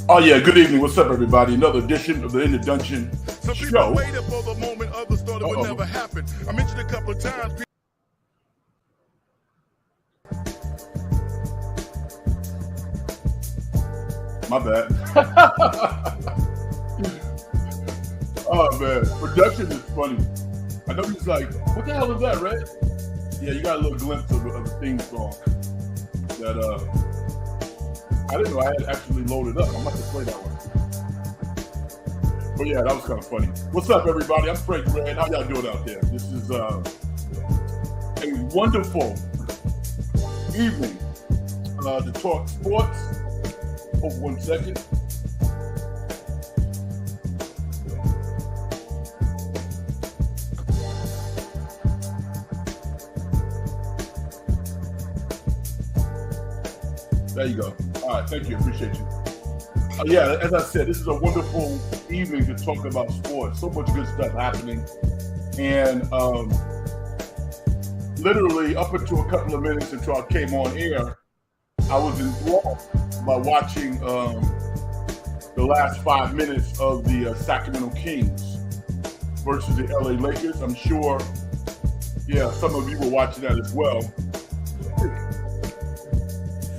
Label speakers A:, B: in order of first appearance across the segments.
A: Oh yeah, good evening. What's up, everybody? Another edition of the In the Dungeon
B: Some people
A: show.
B: waited for the moment, others thought it would never happen. I mentioned a couple of times.
A: My bad. Oh man, production is funny. I know he's like, what the hell is that, Red? Yeah, you got a little glimpse of the theme song that I didn't know I had actually loaded up. I'm about to play that one. But yeah, that was kind of funny. What's up, everybody? I'm Frank Red. How y'all doing out there? This is a wonderful evening to talk sports. Hold 1 second. There you go. All right, thank you. Appreciate you. Yeah, as I said, this is a wonderful evening to talk about sports. So much good stuff happening. And literally up until a couple of minutes until I came on air, I was enthralled by watching the last 5 minutes of the Sacramento Kings versus the LA Lakers. I'm sure, yeah, some of you were watching that as well.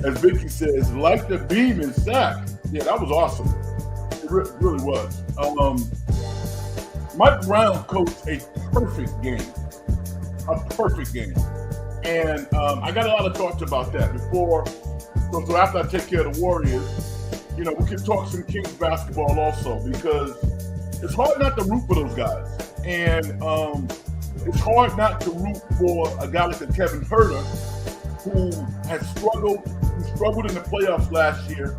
A: As Vicky says, like the beam in Sac. Yeah, that was awesome. It really was. Mike Brown coached a perfect game. A perfect game. And I got a lot of thoughts about that before. So after I take care of the Warriors, you know, we can talk some Kings basketball also, because it's hard not to root for those guys. And it's hard not to root for a guy like Kevin Huerter, who has struggled. He struggled in the playoffs last year,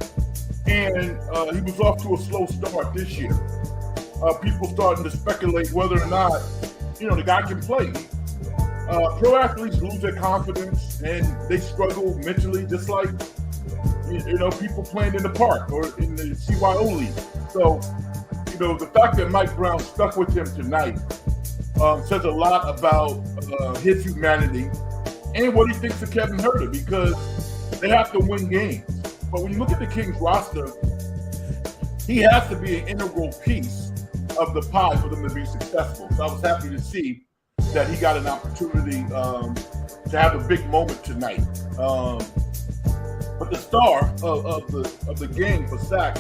A: and he was off to a slow start this year. People starting to speculate whether or not, you know, the guy can play. Pro athletes lose their confidence and they struggle mentally, just like, you know, people playing in the park or in the CYO league. So, you know, the fact that Mike Brown stuck with him tonight says a lot about his humanity and what he thinks of Kevin Huerter, because they have to win games. But when you look at the Kings roster, he has to be an integral piece of the pie for them to be successful. So I was happy to see that he got an opportunity to have a big moment tonight. But the star of the game for Sac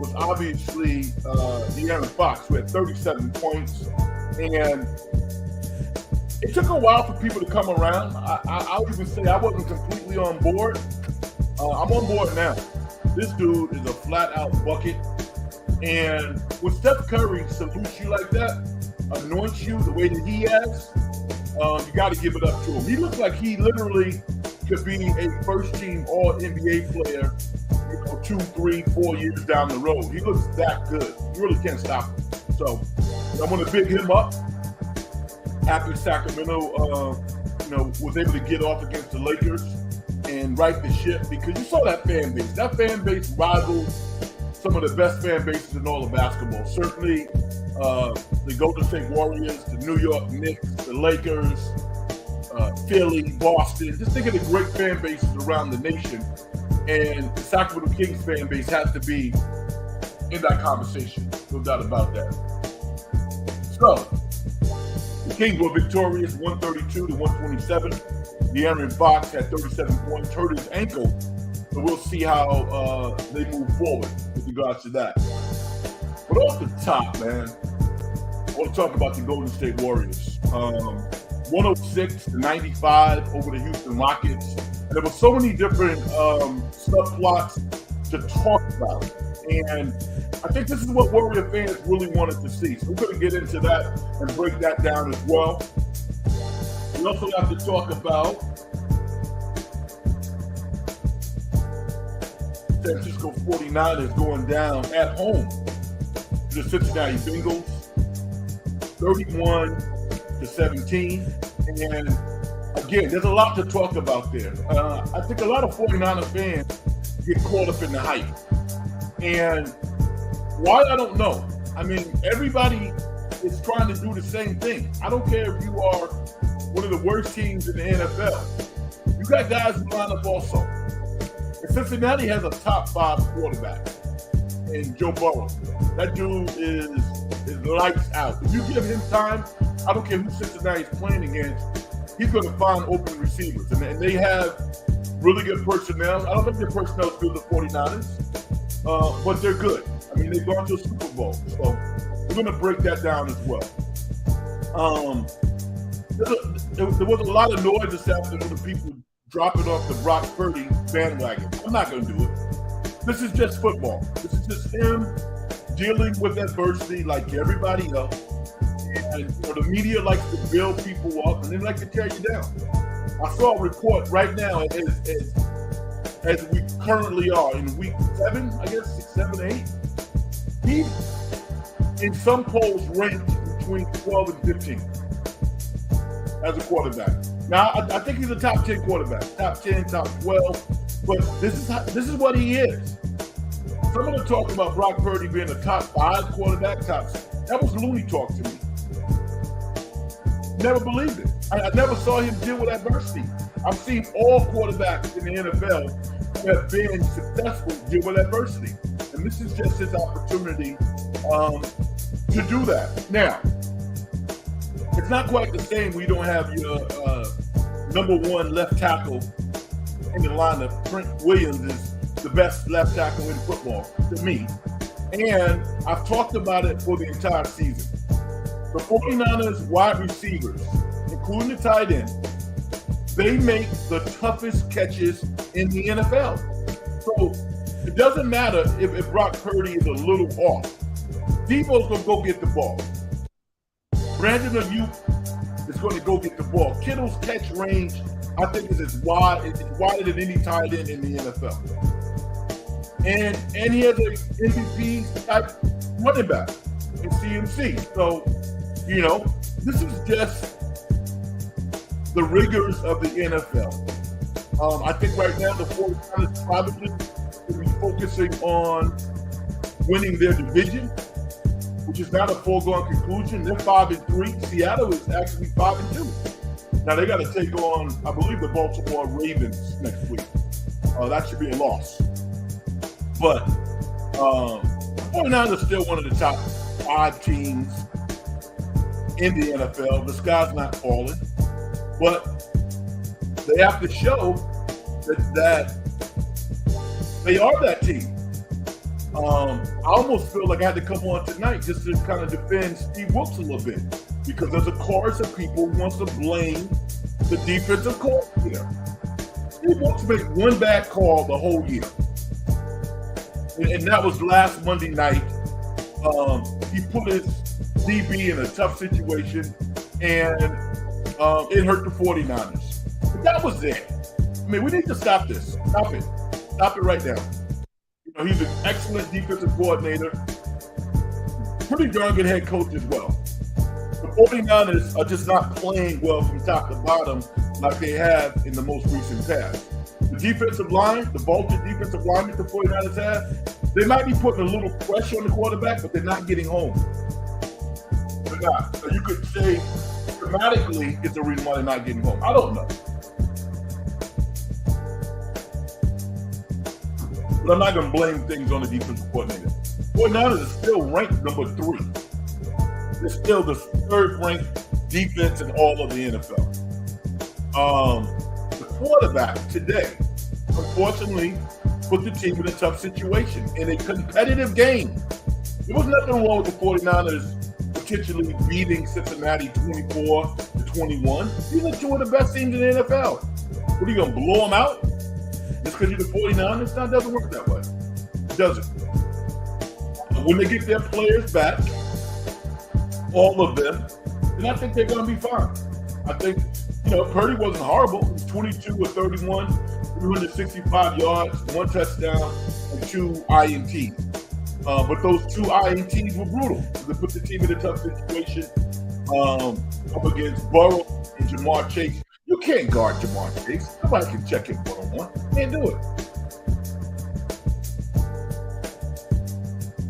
A: was obviously De'Aaron Fox, who had 37 points. And it took a while for people to come around. I would even say I wasn't completely on board. I'm on board now. This dude is a flat-out bucket. And when Steph Curry salutes you like that, anoints you the way that he has, you got to give it up to him. He looks like he literally could be a first-team All-NBA player, you know, 2, 3, 4 years down the road. He looks that good. You really can't stop him. So I'm going to big him up. After Sacramento, you know, was able to get off against the Lakers and right the ship, because you saw that fan base. That fan base rivals some of the best fan bases in all of basketball. Certainly, the Golden State Warriors, the New York Knicks, the Lakers, Philly, Boston. Just think of the great fan bases around the nation, and the Sacramento Kings fan base has to be in that conversation. No doubt about that. So, the Kings were victorious, 132-127. De'Aaron Fox had 37 points, hurt his ankle. So we'll see how they move forward with regards to that. But off the top, man, I want to talk about the Golden State Warriors. 106-95 over the Houston Rockets. And there were so many different subplots to talk about. And I think this is what Warrior fans really wanted to see. So we're going to get into that and break that down as well. We also have to talk about San Francisco 49ers going down at home to the Cincinnati Bengals, 31-17. And again, there's a lot to talk about there. I think a lot of 49er fans get caught up in the hype. And why, I don't know. I mean, everybody is trying to do the same thing. I don't care if you are one of the worst teams in the NFL. You got guys who line up also. And Cincinnati has a top 5 quarterback. and Joe Burrow. That dude is lights out. If you give him time, I don't care who Cincinnati's playing against, he's going to find open receivers. And they have really good personnel. I don't think their personnel is good as the 49ers, but they're good. I mean, they've gone to a Super Bowl. So we're going to break that down as well. There was a lot of noise this afternoon of people dropping off the Brock Purdy bandwagon. I'm not going to do it. This is just football. This is just him dealing with adversity like everybody else. And the media likes to build people up, and they like to tear you down. I saw a report right now as we currently are in week 7, I guess 6, 7, 8. He's in some polls ranked between 12 and 15 as a quarterback. Now I think he's a top 10 quarterback, top 10, top 12. But this is what he is. Someone to talk about Brock Purdy being a top 5 quarterback, that was loony talk to me. Never believed it. I never saw him deal with adversity. I've seen all quarterbacks in the NFL who have been successful deal with adversity. And this is just his opportunity to do that. Now, it's not quite the same when you don't have your number 1 left tackle in the lineup. Trent Williams is the best left tackle in football to me. And I've talked about it for the entire season. The 49ers wide receivers, including the tight end, they make the toughest catches in the NFL. So it doesn't matter if Brock Purdy is a little off. Debo's going to go get the ball. Brandon Ayuk is going to go get the ball. Kittle's catch range, I think, is wider than any tight end in the NFL. And he has an MVP type running back in CMC. So, this is just the rigors of the NFL. I think right now the 49ers probably will be focusing on winning their division, which is not a foregone conclusion. They're 5-3. Seattle is actually 5-2. Now they got to take on, I believe, the Baltimore Ravens next week. That should be a loss. But the 49ers are still one of the top 5 teams in the NFL. The sky's not falling, but they have to show that they are that team. I almost feel like I had to come on tonight just to kind of defend Steve Wilks a little bit, because there's a chorus of people who wants to blame the defensive coordinator. Steve Wilks made one bad call the whole year, and that was last Monday night. He put his DB in a tough situation, and it hurt the 49ers. But that was it. I mean, we need to stop this. Stop it. Stop it right now. He's an excellent defensive coordinator, pretty darn good head coach as well. The 49ers are just not playing well from top to bottom like they have in the most recent past. The defensive line, the vaulted defensive line that the 49ers have, they might be putting a little pressure on the quarterback, but they're not getting home. They're not. So you could say, dramatically, it's the reason why they're not getting home. I don't know. But I'm not going to blame things on the defensive coordinator. 49ers is still ranked number 3. They're still the 3rd ranked defense in all of the NFL. The quarterback today, unfortunately, put the team in a tough situation in a competitive game. There was nothing wrong with the 49ers potentially beating Cincinnati 24-21. These are 2 of the best teams in the NFL. What, are you going to blow them out? Just because you're the 49ers? No, it doesn't work that way. It doesn't. When they get their players back, all of them, then I think they're going to be fine. I think, Purdy wasn't horrible. He was 22 of 31, 365 yards, 1 touchdown, and 2 INTs. But those 2 INTs were brutal. They put the team in a tough situation up against Burrow and Jamar Chase. You can't guard Jamar Chase. Nobody can check him one-on-one. Can't do it.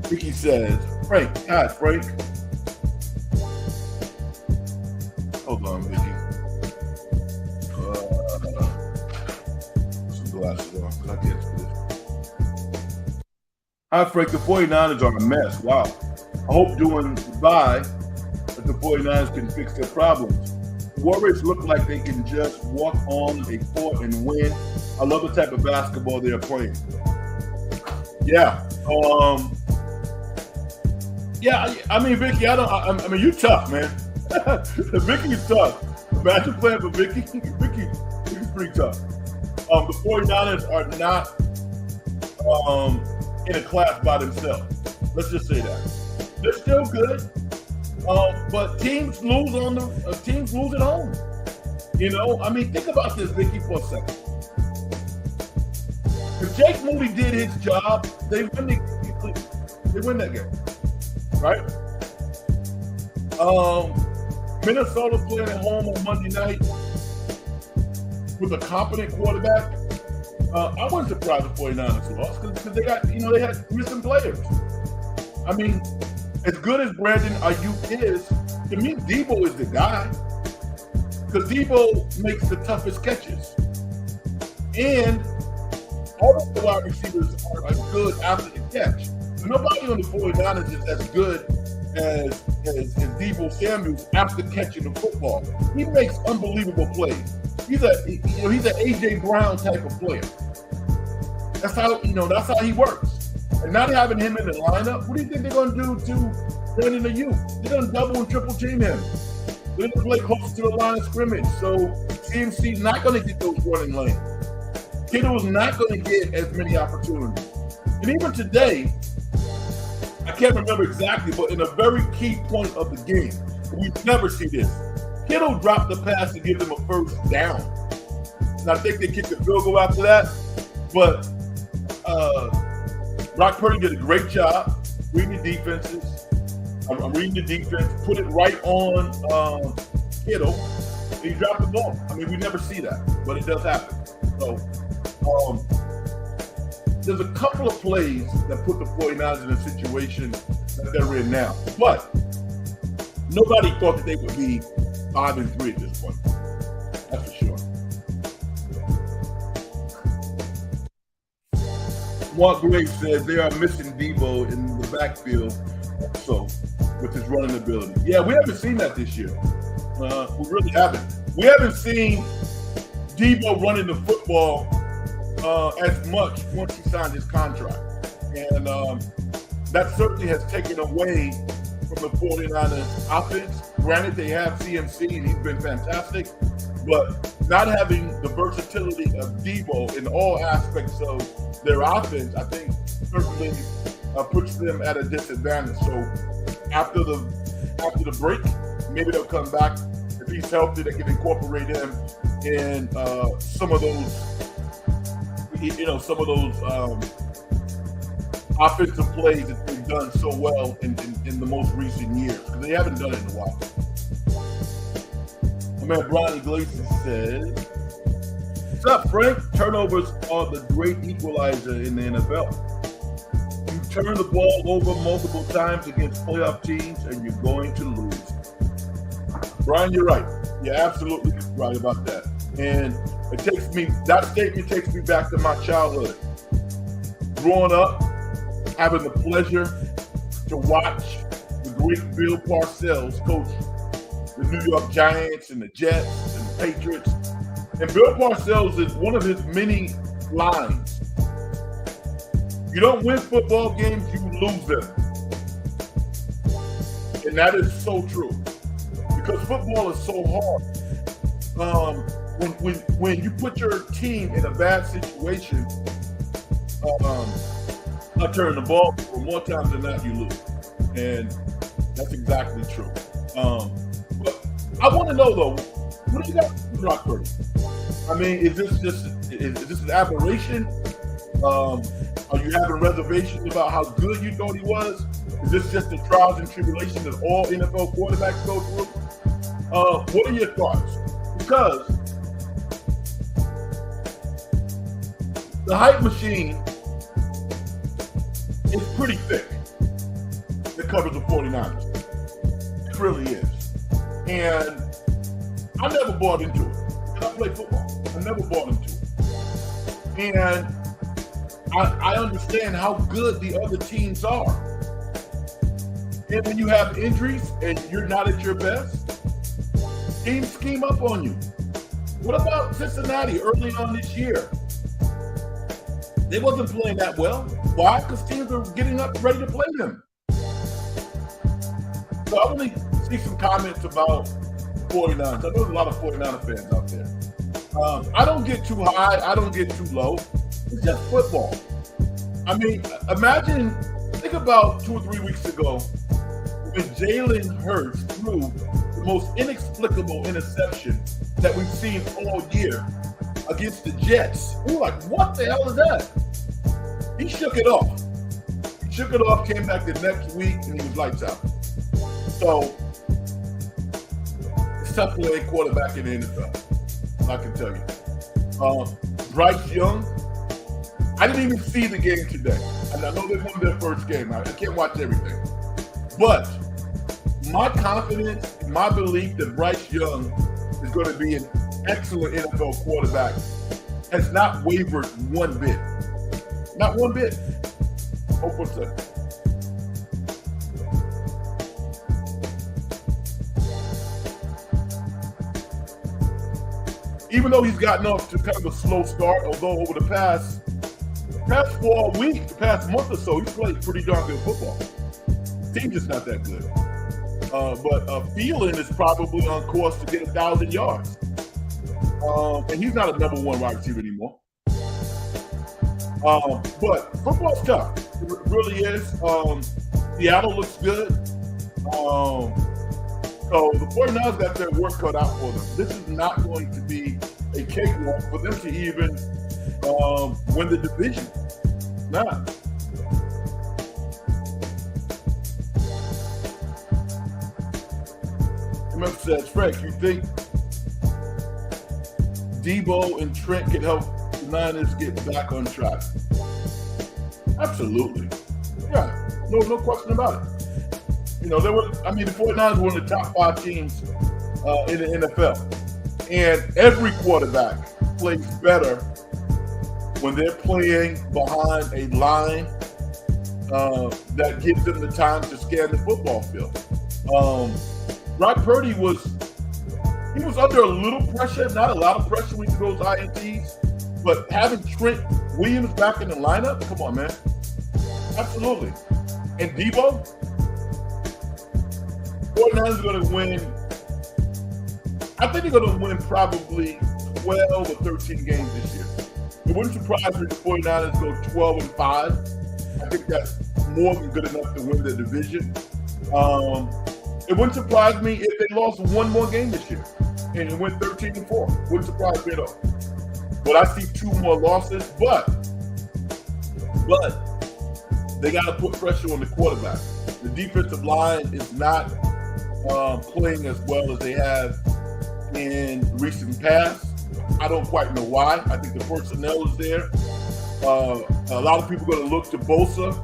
A: Ricky says, Frank. Hold on, Vicky. Put some glasses on, because I can't see this. Hi, Frank. The 49ers are a mess. Wow. I hope doing goodbye that the 49ers can fix their problems. The Warriors look like they can just walk on a court and win. I love the type of basketball they're playing. Yeah. Yeah, I mean, Vicky, I mean, you tough, man. Vicky's tough. Imagine playing for Vicky. Vicky's pretty tough. The 49ers are not in a class by themselves. Let's just say that. They're still good. But teams lose at home. You know, I mean, think about this, Vicky, for a second. If Jake Moody did his job, they win that game. Right? Minnesota playing at home on Monday night with a competent quarterback. I wasn't surprised the 49ers lost because they had missing players. I mean, as good as Brandon Ayuk is, to me, Debo is the guy because Debo makes the toughest catches. And all of the wide receivers are good after the catch. Nobody on the 49ers is as good as Debo Samuel after catching the football. He makes unbelievable plays. He's an AJ Brown type of player. That's how he works. And not having him in the lineup, what do you think they're going to do to Brandon Ayuk? They're going to double and triple team him. They're going to play closer to the line of scrimmage. So CMC's not going to get those running lanes. Kittle's not going to get as many opportunities. And even today, I can't remember exactly, but in a very key point of the game, we never see this. Kittle dropped the pass to give them a first down. And I think they kicked the field goal after that. But Brock Purdy did a great job reading the defenses. I'm reading the defense, put it right on Kittle, and he dropped the ball. I mean, we never see that, but it does happen. So there's a couple of plays that put the 49ers in a situation that they're in now. But nobody thought that they would be 5-3 at this point. That's for sure. Mark Graves says they are missing Debo in the backfield also with his running ability. Yeah, we haven't seen that this year. We really haven't. We haven't seen Debo running the football as much once he signed his contract. And that certainly has taken away from the 49ers offense. Granted, they have CMC and he's been fantastic, but not having the versatility of Debo in all aspects of their offense, I think certainly puts them at a disadvantage. So after the break, maybe they'll come back. If he's healthy, they can incorporate him in some of those offensive plays that they've done so well in the most recent years, because they haven't done it in a while. My man Brian Iglesias says, "What's up, Frank? Turnovers are the great equalizer in the NFL. You turn the ball over multiple times against playoff teams and you're going to lose." Brian, you're right. You're absolutely right about that. And that statement takes me back to my childhood. Growing up, having the pleasure to watch the great Bill Parcells coach the New York Giants and the Jets and the Patriots. And Bill Parcells is one of his many lines. You don't win football games, you lose them. And that is so true. Because football is so hard. When you put your team in a bad situation, I turn the ball over more times than not, you lose. And that's exactly true. But I want to know, though, what do you got with Brock Purdy? I mean, is this an aberration? Are you having reservations about how good you thought he was? Is this just the trials and tribulations that all NFL quarterbacks go through? What are your thoughts? Because the hype machine is pretty thick that covers the 49ers. It really is. And I never bought into it. And I play football. I never bought into it. And I understand how good the other teams are. And when you have injuries and you're not at your best, teams scheme up on you. What about Cincinnati early on this year? They wasn't playing that well. Why? Because teams are getting up ready to play them. So I want to see some comments about 49ers. I know there's a lot of 49er fans out there. I don't get too high. I don't get too low. It's just football. I mean, think about 2 or 3 weeks ago when Jalen Hurts threw the most inexplicable interception that we've seen all year against the Jets. We were like, what the hell is that? He shook it off. Came back the next week, and he was lights out. So, it's tough playing quarterback in the NFL. I can tell you. Bryce Young, I didn't even see the game today. And I know they won their first game. I can't watch everything. But my confidence, my belief that Bryce Young is going to be an excellent NFL quarterback has not wavered one bit. Not one bit. Hold for a second. Even though he's gotten off to kind of a slow start, although over the past 4 weeks, the past month or so, he's played pretty darn good football. The team's just not that good. But Thielen is probably on course to get 1,000 yards. And he's not a number one wide receiver anymore. But football's tough. It really is. Seattle looks good. So the 49ers got their work cut out for them. This is not going to be a cakewalk for them to even win the division. Nah. MF says, Frank, you think Debo and Trent can help the Niners get back on track? Absolutely. Yeah, no question about it. You know, the 49ers were one of the top 5 teams in the NFL. And every quarterback plays better when they're playing behind a line that gives them the time to scan the football field. Brock Purdy was under a little pressure, not a lot of pressure when he throws INTs, but having Trent Williams back in the lineup, come on, man. Absolutely. And Debo, 49ers are going to win. I think they're going to win probably 12 or 13 games this year. It wouldn't surprise me if the 49ers go 12-5. I think that's more than good enough to win the division. It wouldn't surprise me if they lost one more game this year and it went 13-4. Wouldn't surprise me at all. But I see 2 more losses. But they got to put pressure on the quarterback. The defensive line is not playing as well as they have in recent past. I don't quite know why. I think the personnel is there. A lot of people are going to look to Bosa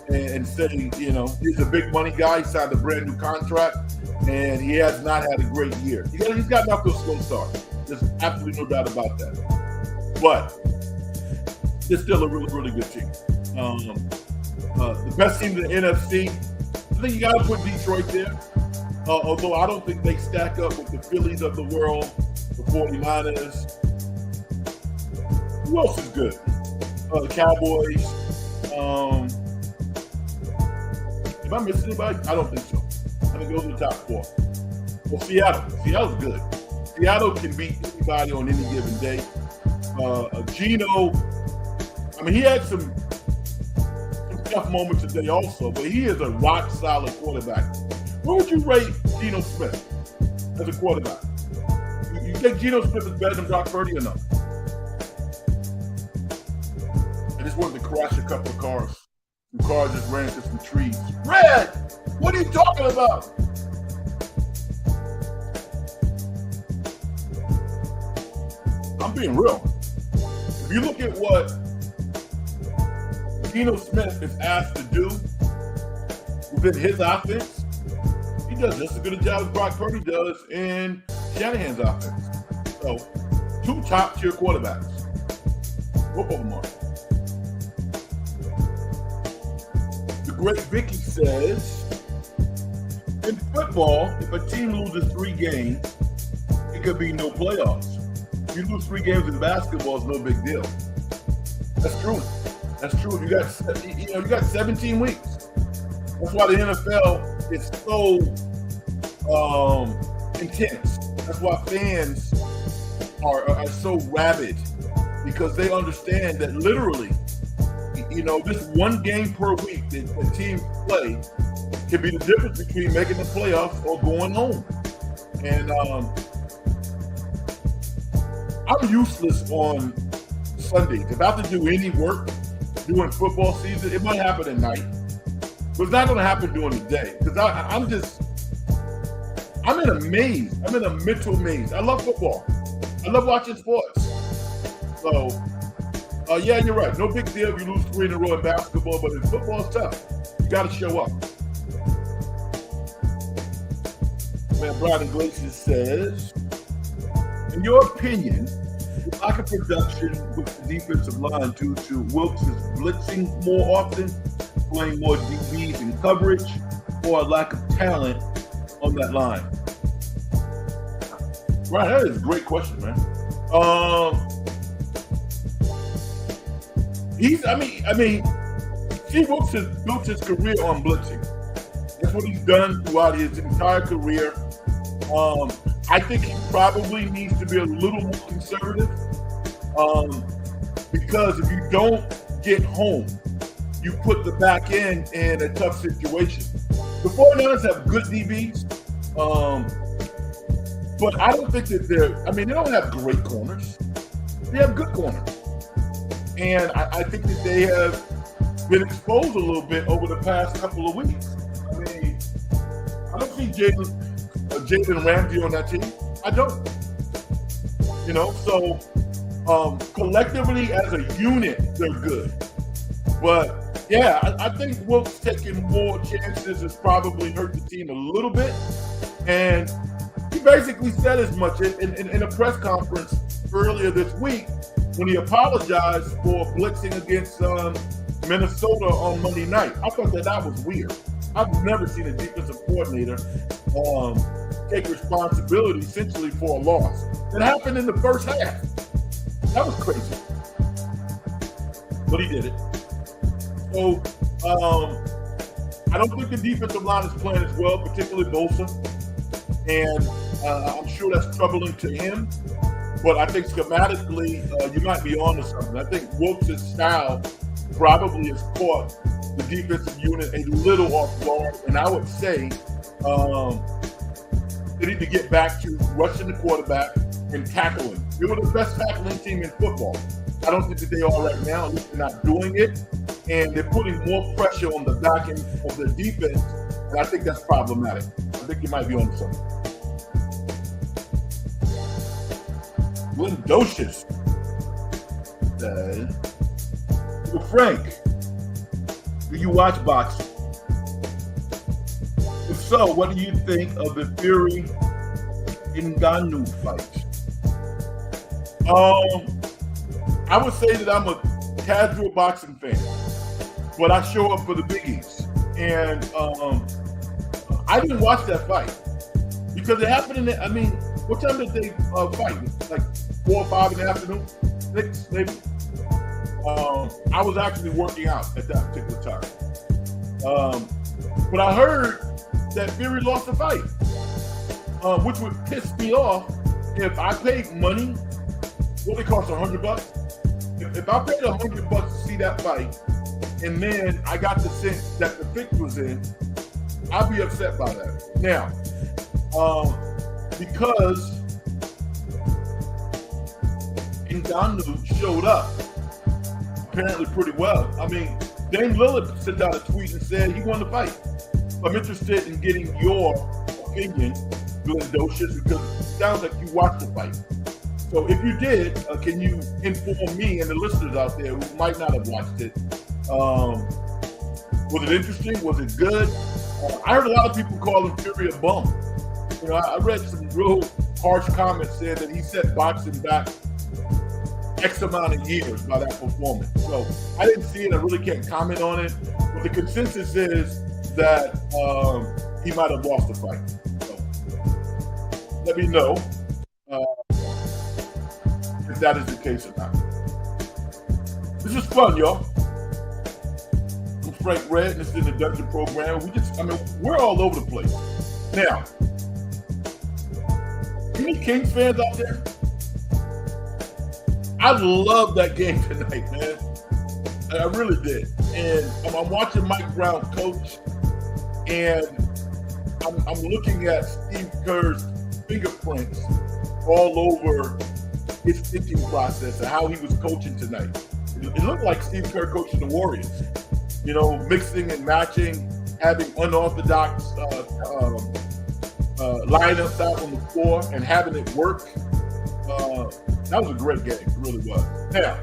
A: and say, you know, he's a big money guy. He signed a brand new contract, and he has not had a great year. He's gotten off to a slow start. There's absolutely no doubt about that. But they're still a really, really good team. The best team in the NFC, I think you got to put Detroit there. Although I don't think they stack up with the Phillies of the world, the 49ers. Who else is good? The Cowboys. If I missed anybody, I don't think so. I think those are the top 4. Well, Seattle. Seattle's good. Seattle can beat anybody on any given day. Geno, he had some tough moments today also, but he is a rock-solid quarterback. Where would you rate Geno Smith as a quarterback? You think Geno Smith is better than Brock Purdy or not? I just wanted to crash a couple of cars. Some cars just ran into some trees. Red! What are you talking about? I'm being real. If you look at what Geno Smith is asked to do within his offense, he does just as good a job as Brock Purdy does in Shanahan's offense. So, 2 top-tier quarterbacks. Both of them are. Great Vicky says, in football, if a team loses 3 games, it could be no playoffs. If you lose 3 games in basketball, it's no big deal. That's true. That's true. You got 17 weeks. That's why the NFL is so intense. That's why fans are so rabid, because they understand that literally, this 1 game per week that the teams play can be the difference between making the playoffs or going home. And I'm useless on Sundays. If I have to do any work during football season, it might happen at night, but it's not going to happen during the day, because I'm in a maze. I'm in a mental maze. I love football. I love watching sports. So, yeah, you're right. No big deal if you lose 3 in a row in basketball, but in football, it's tough. You got to show up. Man, Brian Iglesias says, in your opinion, the lack of production with the defensive line due to Wilks is blitzing more often, playing more DBs in coverage, or a lack of talent on that line? Right, that is a great question, man. Steve Wilks has built his career on blitzing. That's what he's done throughout his entire career. I think he probably needs to be a little more conservative, because if you don't get home, you put the back end in a tough situation. The 49ers have good DBs, but I don't think that they don't have great corners. They have good corners. And I think that they have been exposed a little bit over the past couple of weeks. I don't see Jalen Ramsey on that team. I don't. So collectively as a unit, they're good. But yeah, I think Wilkes taking more chances has probably hurt the team a little bit. And he basically said as much in a press conference earlier this week when he apologized for blitzing against Minnesota on Monday night. I thought that was weird. I've never seen a defensive coordinator take responsibility essentially for a loss. It happened in the first half. That was crazy. But he did it. So I don't think the defensive line is playing as well, particularly Bosa. And I'm sure that's troubling to him. But I think schematically, you might be on to something. I think Wilks' style probably has caught the defensive unit a little off guard. And I would say they need to get back to rushing the quarterback and tackling. They were the best tackling team in football. I don't think that they are right now. At least they're not doing it. And they're putting more pressure on the back end of the defense. And I think that's problematic. I think you might be on to something. Lindocious says, well, Frank, do you watch boxing? If so, what do you think of the Fury Ngannou fight? I would say that I'm a casual boxing fan, but I show up for the biggies. And I didn't watch that fight because it happened what time did they fight? Like 4 or 5 in the afternoon? 6 maybe? I was actually working out at that particular time. But I heard that Fury lost the fight, which would piss me off if I paid money. What it cost, $100? If I paid $100 to see that fight, and then I got the sense that the fix was in, I'd be upset by that. Now, because Ngannou showed up apparently pretty well. Dame Lillard sent out a tweet and said he won the fight. I'm interested in getting your opinion, Lindocious, because it sounds like you watched the fight. So if you did, can you inform me and the listeners out there who might not have watched it? Was it interesting? Was it good? I heard a lot of people call him Fury a bum. I read some real harsh comments saying that he set boxing back X amount of years by that performance. So I didn't see it. I really can't comment on it. But the consensus is that he might have lost the fight. So let me know if that is the case or not. This is fun, y'all. I'm Frank Red, and this is the Introduction Program. We're all over the place. Now, any Kings fans out there? I love that game tonight, man. I really did. And I'm watching Mike Brown coach, and I'm looking at Steve Kerr's fingerprints all over his thinking process and how he was coaching tonight. It looked like Steve Kerr coaching the Warriors, mixing and matching, having unorthodox lineups out on the floor and having it work. That was a great game. It really was. Now,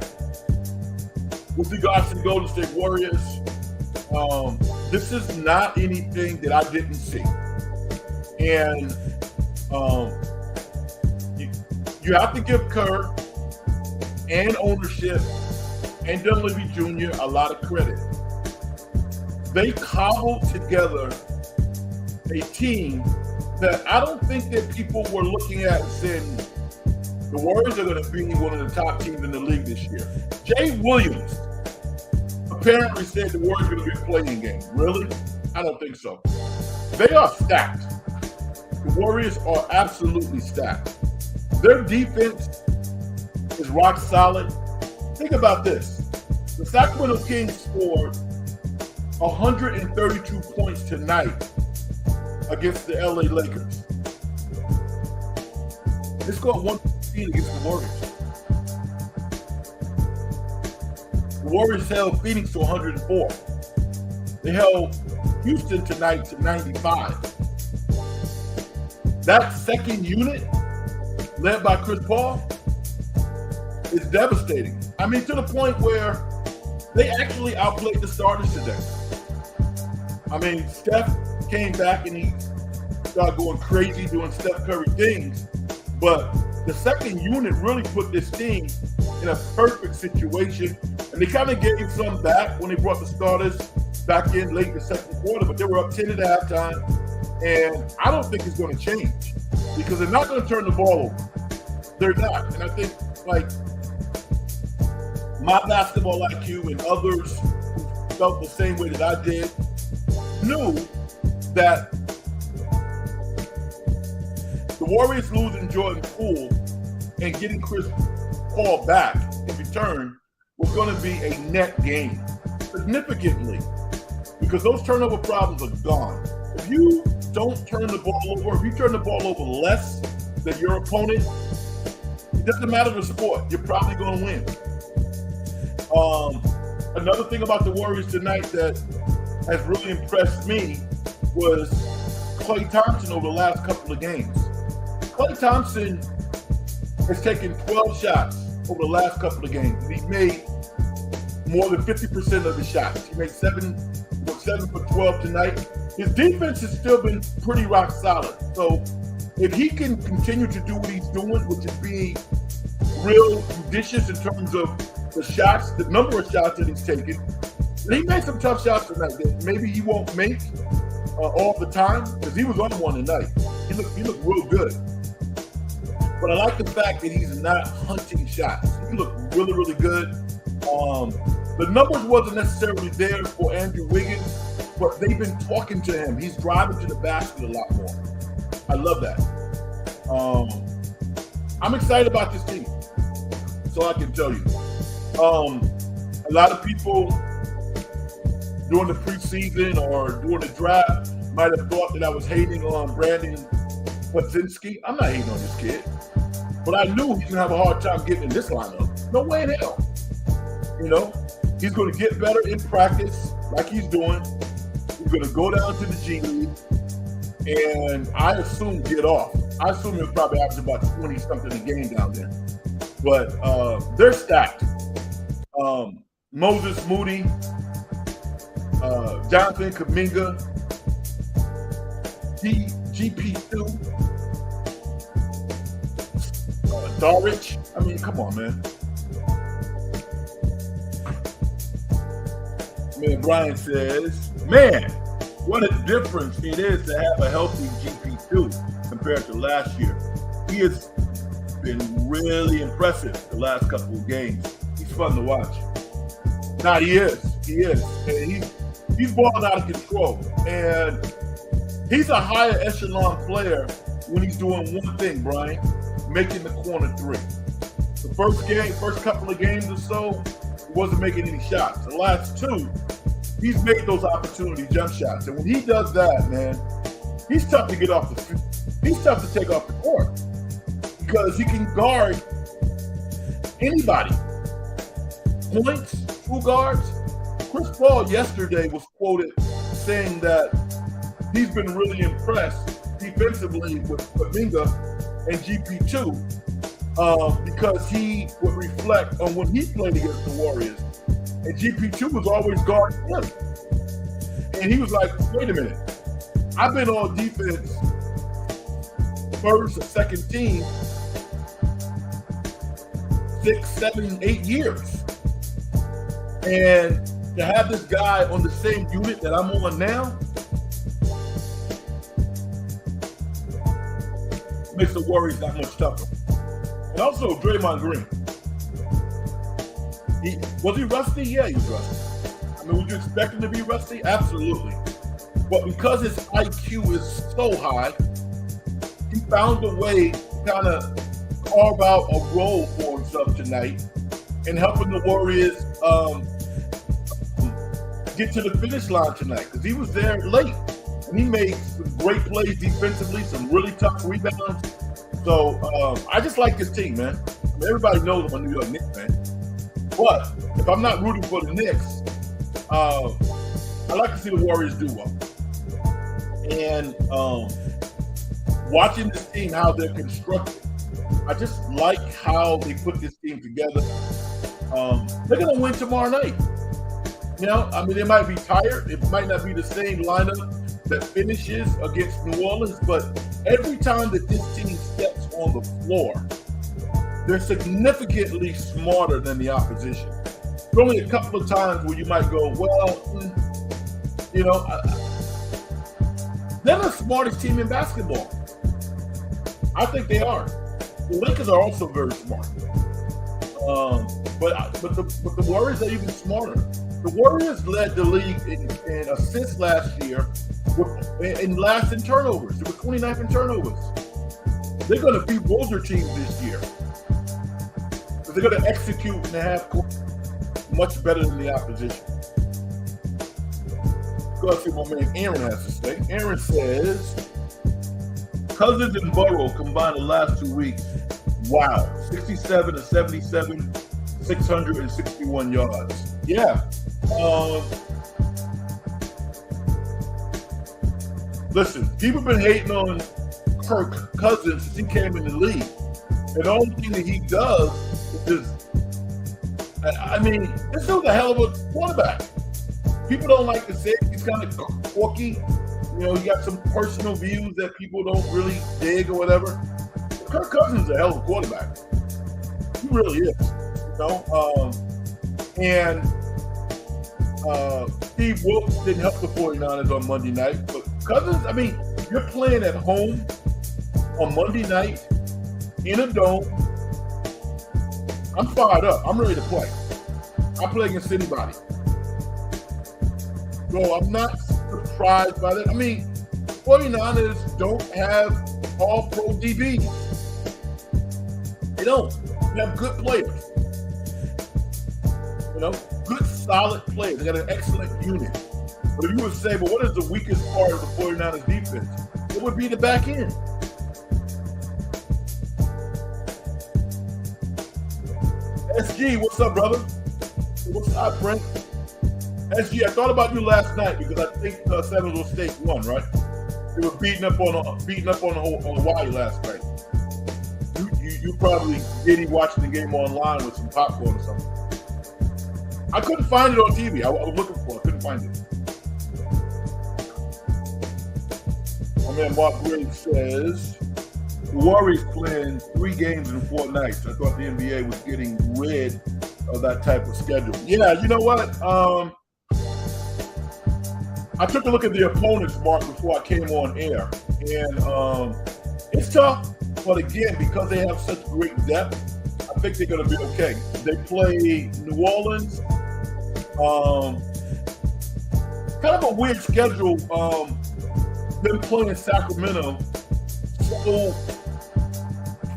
A: with regards to the Golden State Warriors, this is not anything that I didn't see. And you have to give Kerr and ownership and Dunleavy Jr. a lot of credit. They cobbled together a team that I don't think that people were looking at and saying the Warriors are going to be one of the top teams in the league this year. Jay Williams apparently said the Warriors are going to be a playing game. Really? I don't think so. They are stacked. The Warriors are absolutely stacked. Their defense is rock solid. Think about this. The Sacramento Kings scored 132 points tonight against the LA Lakers. They scored 115 against the Warriors. The Warriors held Phoenix to 104. They held Houston tonight to 95. That second unit, led by Chris Paul, is devastating. To the point where they actually outplayed the starters today. Steph came back and he started going crazy doing Steph Curry things, but the second unit really put this team in a perfect situation, and they kind of gave some back when they brought the starters back in late in the second quarter, but they were up 10 at halftime, and I don't think it's going to change because they're not going to turn the ball over. They're not, and I think my basketball IQ and others who felt the same way that I did knew that the Warriors losing Jordan Poole and getting Chris Paul back in return was going to be a net gain significantly because those turnover problems are gone. If you don't turn the ball over, if you turn the ball over less than your opponent, it doesn't matter the sport, you're probably going to win. Another thing about the Warriors tonight that has really impressed me was Klay Thompson over the last couple of games. Klay Thompson has taken 12 shots over the last couple of games. He made more than 50% of the shots. He made 7 for 12 tonight. His defense has still been pretty rock solid. So if he can continue to do what he's doing, which is being real judicious in terms of the shots, the number of shots that he's taken, and he made some tough shots tonight that maybe he won't make all the time because he was on one tonight. He looked real good. But I like the fact that he's not hunting shots. He looked really, really good. The numbers wasn't necessarily there for Andrew Wiggins, but they've been talking to him. He's driving to the basket a lot more. I love that. I'm excited about this team. So I can tell you. A lot of people during the preseason or during the draft might have thought that I was hating on Brandon Podzinski. I'm not hating on this kid. But I knew he's going to have a hard time getting in this lineup. No way in hell. He's going to get better in practice like he's doing. He's going to go down to the G League and I assume get off. I assume he'll probably average about 20-something a game down there. But they're stacked. Moses Moody, Jonathan Kuminga, GP2, Darich. Come on, man. Man, Brian says, man, what a difference it is to have a healthy GP2 compared to last year. He has been really impressive the last couple of games. He's fun to watch. Nah, he is. And he's balling out of control. And he's a higher echelon player when he's doing one thing, Brian, making the corner three. The first couple of games or so, he wasn't making any shots. The last two, he's made those opportunity jump shots. And when he does that, man, he's tough to get off the field. He's tough to take off the court because he can guard anybody. Points, two guards. Chris Paul yesterday was quoted saying that he's been really impressed defensively with Kuminga and GP2 because he would reflect on when he played against the Warriors. And GP2 was always guarding him. And he was like, wait a minute. I've been on defense first or second team 6, 7, 8 years. And to have this guy on the same unit that I'm on now makes the Warriors that much tougher. And also, Draymond Green. Was he rusty? Yeah, he was rusty. I mean, would you expect him to be rusty? Absolutely. But because his IQ is so high, he found a way to kind of carve out a role for himself tonight and helping the Warriors get to the finish line tonight because he was there late. And he made some great plays defensively, some really tough rebounds. So I just like this team, man. I mean, everybody knows I'm a New York Knicks fan. But if I'm not rooting for the Knicks, I like to see the Warriors do well. And watching this team, how they're constructed, I just like how they put this team together. They're going to win tomorrow night. You know, I mean, they might be tired. It might not be the same lineup that finishes against New Orleans, but every time that this team steps on the floor, they're significantly smarter than the opposition. There's only a couple of times where you might go, well, you know, they're the smartest team in basketball. I think they are. The Lakers are also very smart. But the Warriors are even smarter. The Warriors led the league in assists last year, and last in turnovers. They were 29th in turnovers. They're going to beat older teams this year. So they're going to execute in the half court much better than the opposition. Go ahead and see what my man Aaron has to say. Aaron says, Cousins and Burrow combined the last 2 weeks. Wow. 67 to 77, 661 yards. Yeah. Listen, people have been hating on Kirk Cousins since he came in the league. And the only thing that he does is I mean, this dude's a hell of a quarterback. People don't like to say it. He's kind of quirky. You know, he got some personal views that people don't really dig or whatever. But Kirk Cousins is a hell of a quarterback. He really is. You know? Steve Wilkes didn't help the 49ers on Monday night. But Cousins, I mean, you're playing at home on Monday night in a dome. I'm fired up. I'm ready to play. I play against anybody. So I'm not surprised by that. I mean, 49ers don't have all pro DBs. They don't. They have good players. You know, good, solid players. They got an excellent unit. But if you would say, well, what is the weakest part of the 49ers defense? It would be the back end. SG, what's up, brother? What's up, Brent? SG, I thought about you last night because I think San Jose State won, right? They were beating up on Hawaii last night. You probably did watching the game online with some popcorn or something. I couldn't find it on TV. I was looking for it. I couldn't find it. My man Mark Graves says, the Warriors playing 3 games in 4 nights. I thought the NBA was getting rid of that type of schedule. Yeah, you know what? I took a look at the opponents, Mark, before I came on air, and it's tough. But again, because they have such great depth, I think they're going to be okay. They play New Orleans. Kind of a weird schedule. Them playing Sacramento so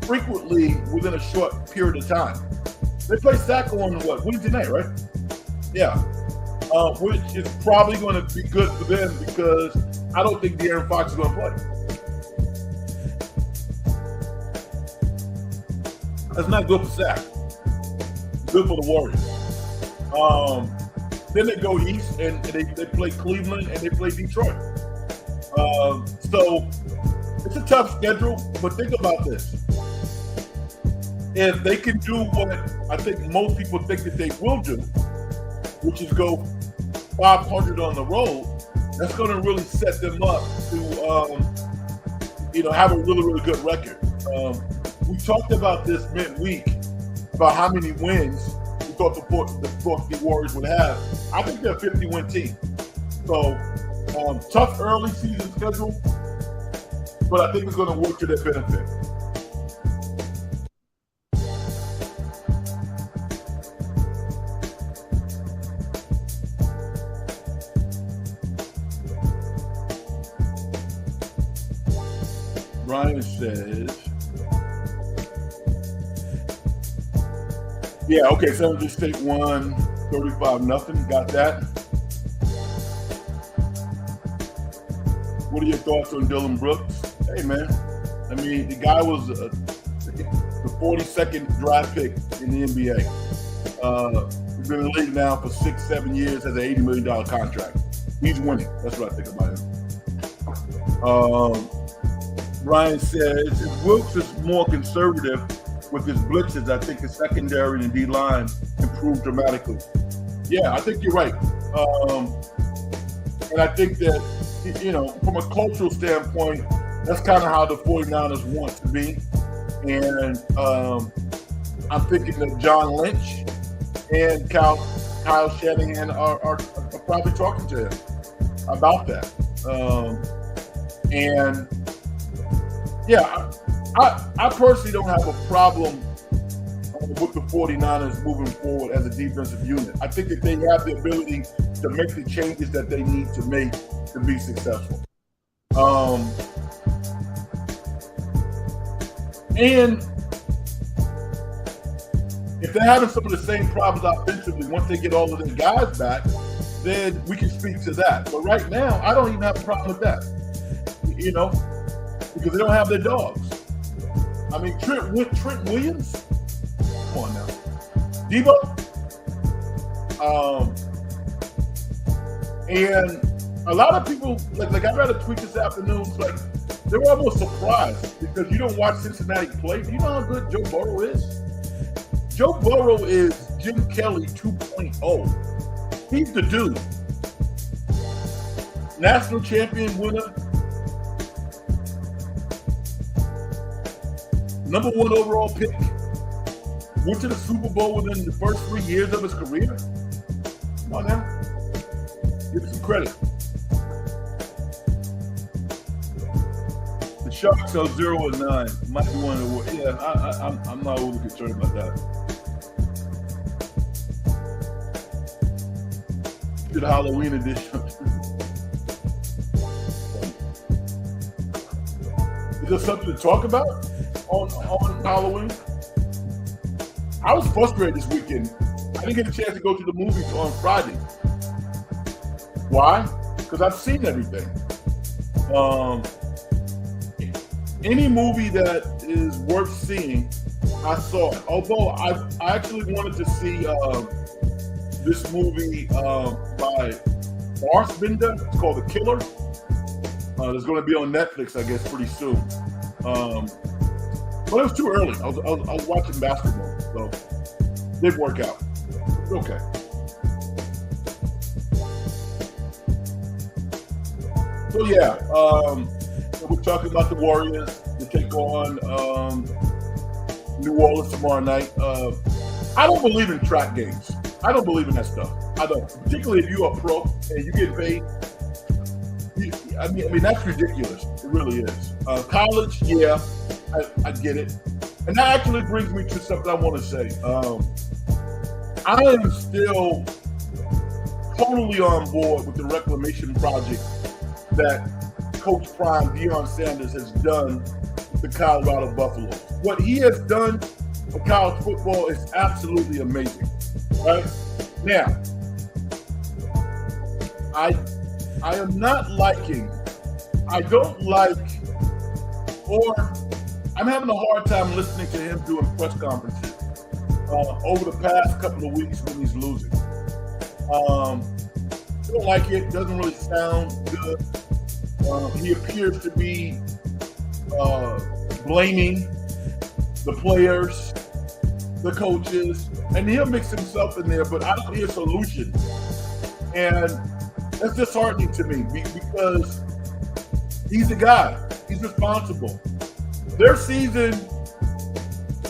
A: frequently within a short period of time. They play Sac on Wednesday night, right? Yeah. Which is probably going to be good for them because I don't think De'Aaron Fox is going to play. That's not good for Sac. Good for the Warriors. Then they go east and they play Cleveland and they play Detroit. So it's a tough schedule, but think about this. If they can do what I think most people think that they will do, which is go 500 on the road, that's going to really set them up to, have a really, really good record. We talked about this midweek about how many wins we thought the Warriors would have. I think they're a 50-win team. So tough early season schedule, but I think it's going to work to their benefit. Ryan says, yeah, okay, San Jose State won 35-0. Got that. What are your thoughts on Dylan Brooks? Hey, man. I mean, the guy was the 42nd draft pick in the NBA. He's been in the league now for 6-7 years, has an $80 million contract. He's winning. That's what I think about him. Ryan says, if Wilkes is more conservative with his blitzes, I think his secondary and D-line improved dramatically. Yeah, I think you're right. And I think that, from a cultural standpoint, that's kind of how the 49ers want to be. And I'm thinking that John Lynch and Kyle Shanahan are probably talking to him about that. I personally don't have a problem with the 49ers moving forward as a defensive unit. I think that they have the ability to make the changes that they need to make to be successful. And if they're having some of the same problems offensively, once they get all of their guys back, then we can speak to that. But right now, I don't even have a problem with that, because they don't have their dogs. I mean, Trent Williams, come on now. Debo, and a lot of people, like I read a tweet this afternoon, they were almost surprised because you don't watch Cincinnati play. Do you know how good Joe Burrow is? Joe Burrow is Jim Kelly 2.0. He's the dude. National champion winner. Number 1 overall pick. Went to the Super Bowl within the first 3 years of his career. Come on now. Give him some credit. The Sharks are 0-9. Might be one of the worst. I'm not overly concerned about that. To the Halloween edition. Is there something to talk about on Halloween? I was frustrated this weekend. I didn't get a chance to go to the movies on Friday. Why? Because I've seen everything. Any movie that is worth seeing, I saw it. Although I actually wanted to see this movie by Fassbinder. It's called The Killer. It's going to be on Netflix, I guess, pretty soon. But it was too early. I was watching basketball, so it didn't work out. It's okay. So yeah, we're talking about the Warriors to take on New Orleans tomorrow night. I don't believe in track games. I don't believe in that stuff. I don't. Particularly if you're a pro and you get paid I mean that's ridiculous. It really is. College, yeah, I get it. And that actually brings me to something I want to say. I am still totally on board with the reclamation project that Coach Prime Deion Sanders has done with the Colorado Buffaloes. What he has done for college football is absolutely amazing. Right? Now, I am not liking, I don't like, or I'm having a hard time listening to him doing press conferences over the past couple of weeks when he's losing. Don't like it, doesn't really sound good. He appears to be blaming the players, the coaches, and he'll mix himself in there, but I don't hear solutions. And that's disheartening to me because he's the guy. He's responsible. Their season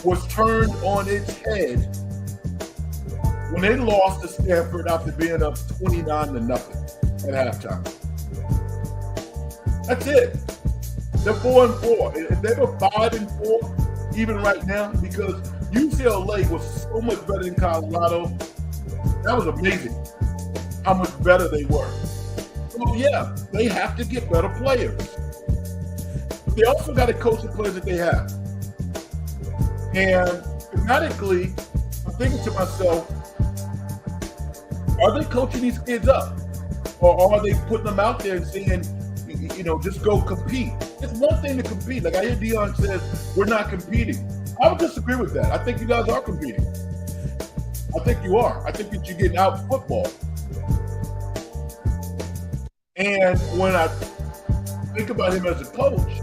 A: was turned on its head when they lost to Stanford after being up 29-0 at halftime. That's it. They're 4-4. If they were 5-4, even right now, because UCLA was so much better than Colorado, that was amazing how much better they were. So yeah, they have to get better players. But they also got to coach the players that they have. And thematically, I'm thinking to myself, are they coaching these kids up? Or are they putting them out there and saying, just go compete? It's one thing to compete. Like I hear Deion says, we're not competing. I would disagree with that. I think you guys are competing. I think you are. I think that you're getting out football. And when I think about him as a coach,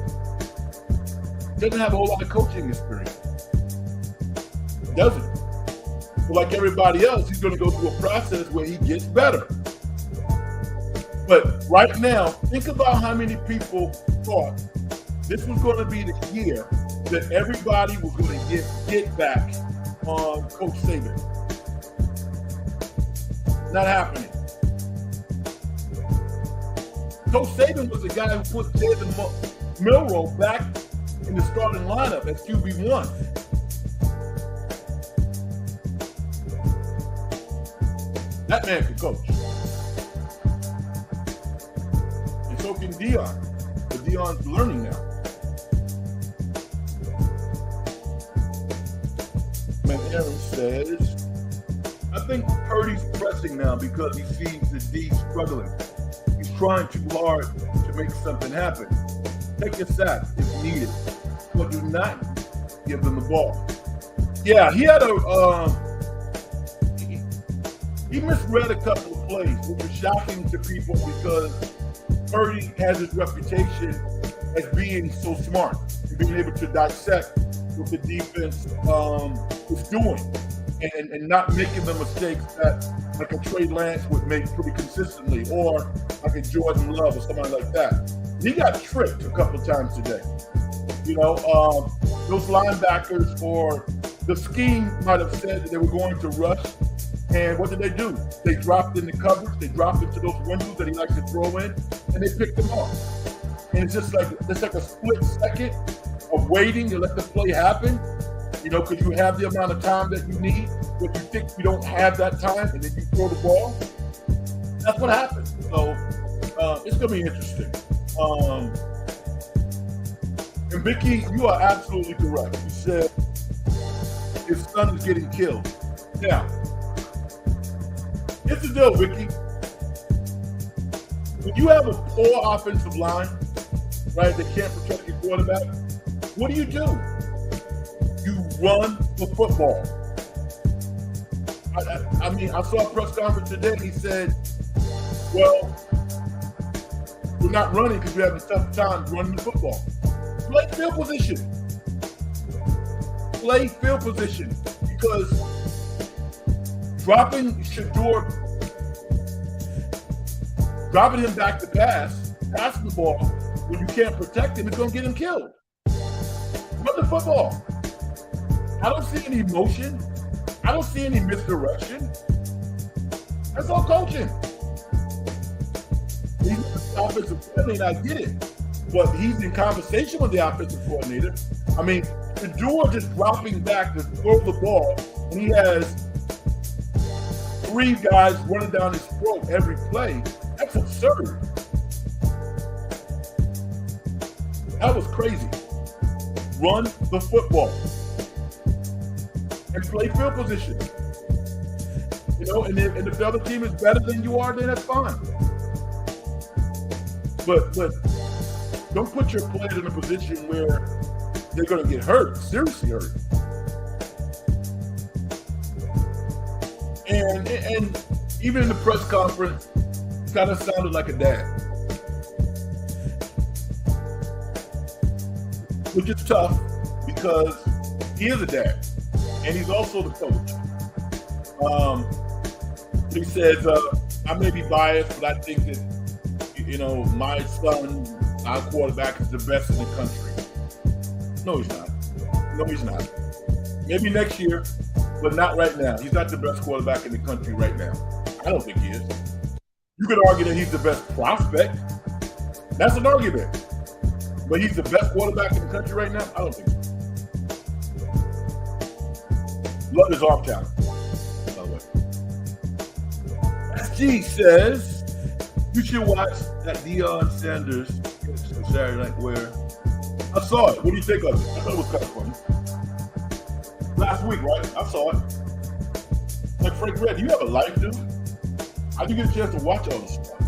A: he doesn't have a whole lot of coaching experience. He doesn't. But like everybody else, he's going to go through a process where he gets better. But right now, think about how many people thought this was going to be the year that everybody was going to get back on Coach Saban. Not happening. Coach Saban was the guy who put Jalen Milroe back in the starting lineup as QB1. That man can coach. And so can Deion. But Deion's learning now. Man, Aaron says, I think Purdy's pressing now because he sees the D struggling. He's trying too hard to make something happen. Take a sack if needed, but do not give them the ball. Yeah, he had he misread a couple of plays, which was shocking to people because Purdy has his reputation as being so smart and being able to dissect what the defense is doing and not making the mistakes that like a Trey Lance would make pretty consistently, or like a Jordan Love or somebody like that. He got tricked a couple of times today. Those linebackers or the scheme might have said that they were going to rush. And what did they do? They dropped in the coverage. They dropped into those windows that he likes to throw in, and they picked them off. And it's like a split second of waiting to let the play happen, because you have the amount of time that you need, but you think you don't have that time, and then you throw the ball. That's what happened. So it's going to be interesting. And Vicky, you are absolutely correct. You said his son is getting killed. Now, here's the deal, Vicky. When you have a poor offensive line, right, that can't protect your quarterback, what do? You run the football. I saw a press conference today. He said, well, we're not running because we're having a tough time running the football. Play field position. Play field position. Because dropping him back to passing the ball when you can't protect him, it's going to get him killed. Run the football. I don't see any motion. I don't see any misdirection. That's all coaching. offensive coordinator, I get it. But he's in conversation with the offensive coordinator. I mean, the duo just dropping back to throw the ball, and he has 3 guys running down his throat every play. That's absurd. That was crazy. Run the football and play field position. And if the other team is better than you are, then that's fine. But don't put your players in a position where they're going to get hurt, seriously hurt. And even in the press conference, kind of sounded like a dad, which is tough because he is a dad and he's also the coach. He says, I may be biased, but I think that, my son, our quarterback, is the best in the country. No, he's not. No, he's not. Maybe next year, but not right now. He's not the best quarterback in the country right now. I don't think he is. You could argue that he's the best prospect. That's an argument. But he's the best quarterback in the country right now? I don't think so. Love his arm talent. SG says, you should watch that Deion Sanders Saturday Night where I saw it. What do you think of it? I thought it was kind of funny. Last week, right? I saw it. Like Frank Red, you have a life, dude. How do you get a chance to watch all this stuff?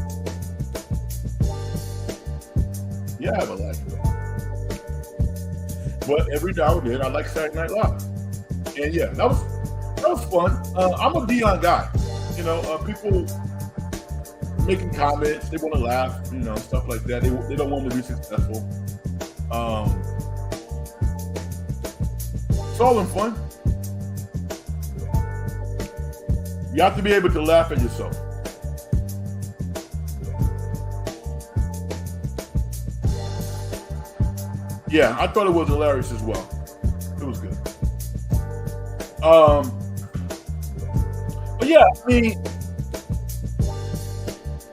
A: Yeah, I have a life. But every now and then, I like Saturday Night Live. And yeah, that was fun. I'm a Deion guy. People making comments, they want to laugh, stuff like that. They don't want to be successful. It's all in fun. You have to be able to laugh at yourself. Yeah, I thought it was hilarious as well. It was good. But yeah, I mean,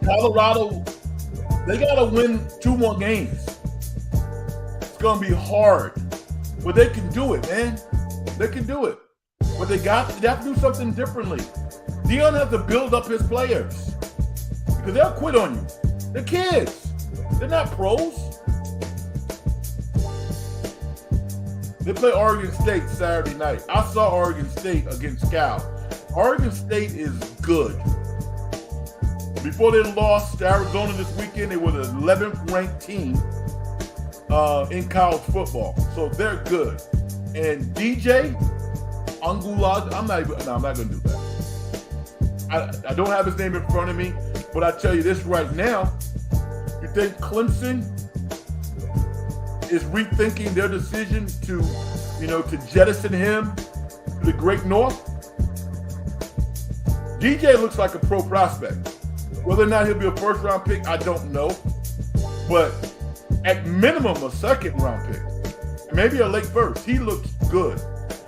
A: Colorado, they got to win 2 more games. It's going to be hard. But they can do it, man. They can do it. But they have to do something differently. Deion has to build up his players because they'll quit on you. They're kids. They're not pros. They play Oregon State Saturday night. I saw Oregon State against Cal. Oregon State is good. Before they lost to Arizona this weekend, they were the 11th ranked team in college football. So they're good. And DJ Angulad, I'm not going to do that. I don't have his name in front of me, but I tell you this right now. You think Clemson is rethinking their decision to jettison him to the Great North? DJ looks like a pro prospect. Whether or not he'll be a first-round pick, I don't know. But at minimum, a second-round pick. And maybe a late first. He looks good.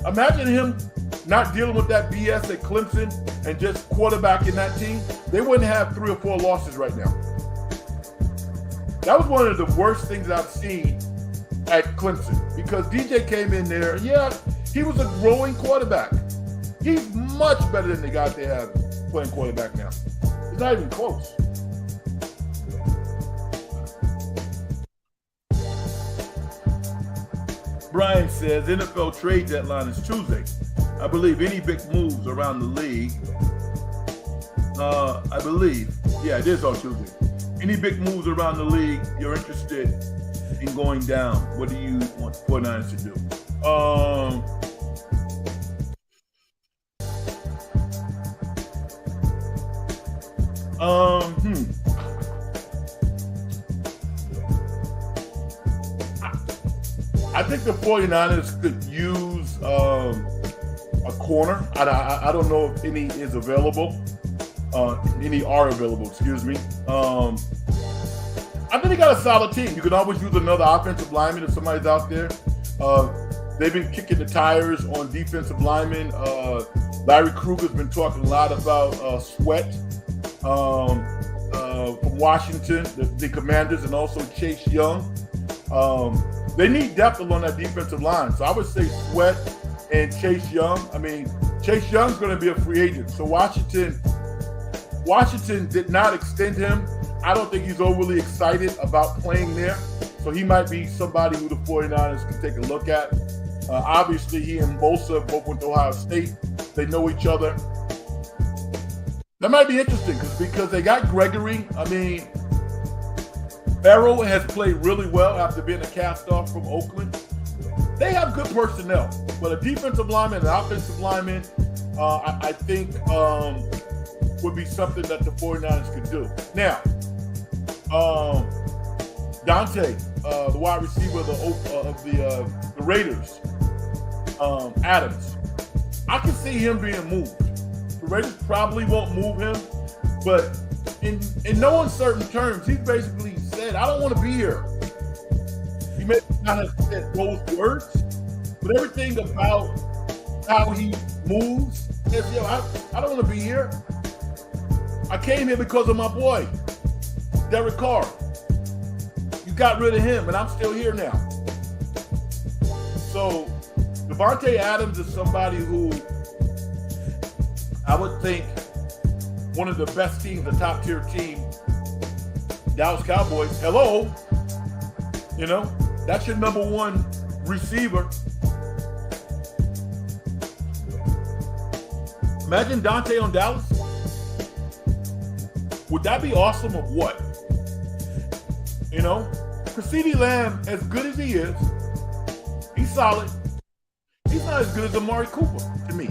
A: Imagine him not dealing with that BS at Clemson and just quarterbacking that team. They wouldn't have 3 or 4 losses right now. That was one of the worst things I've seen at Clemson because DJ came in there. Yeah, he was a growing quarterback. He's much better than the guys they have playing quarterback now. It's not even close. Brian says NFL trade deadline is Tuesday. I believe any big moves around the league. I believe, yeah, it is on Tuesday. Any big moves around the league you're interested in going down? What do you want the 49ers to do? I think the 49ers could use a corner. I don't know if any is available. Any are available, excuse me. I think they got a solid team. You can always use another offensive lineman if somebody's out there. They've been kicking the tires on defensive linemen. Larry Kruger's been talking a lot about Sweat. from Washington, the Commanders, and also Chase Young. They need depth along that defensive line. So I would say Sweat and Chase Young. I mean, Chase Young's going to be a free agent. So Washington did not extend him. I don't think he's overly excited about playing there. So he might be somebody who the 49ers can take a look at. Obviously, he and Bosa both went to Ohio State. They know each other. That might be interesting because they got Gregory. I mean, Farrell has played really well after being a cast-off from Oakland. They have good personnel, but a defensive lineman and an offensive lineman, I think, would be something that the 49ers could do. Now, Dante, the wide receiver of the Raiders, Adams, I can see him being moved. The Raiders probably won't move him, but in no uncertain terms, he basically said, I don't want to be here. He may not have said those words, but everything about how he moves says, yo, I don't want to be here. I came here because of my boy, Derek Carr. You got rid of him, and I'm still here now. So Devontae Adams is somebody who I would think one of the best teams, a top-tier team, Dallas Cowboys. Hello. You know, that's your number one receiver. Imagine Dante on Dallas. Would that be awesome or what? You know, because CeeDee Lamb, as good as he is, he's solid. He's not as good as Amari Cooper to me.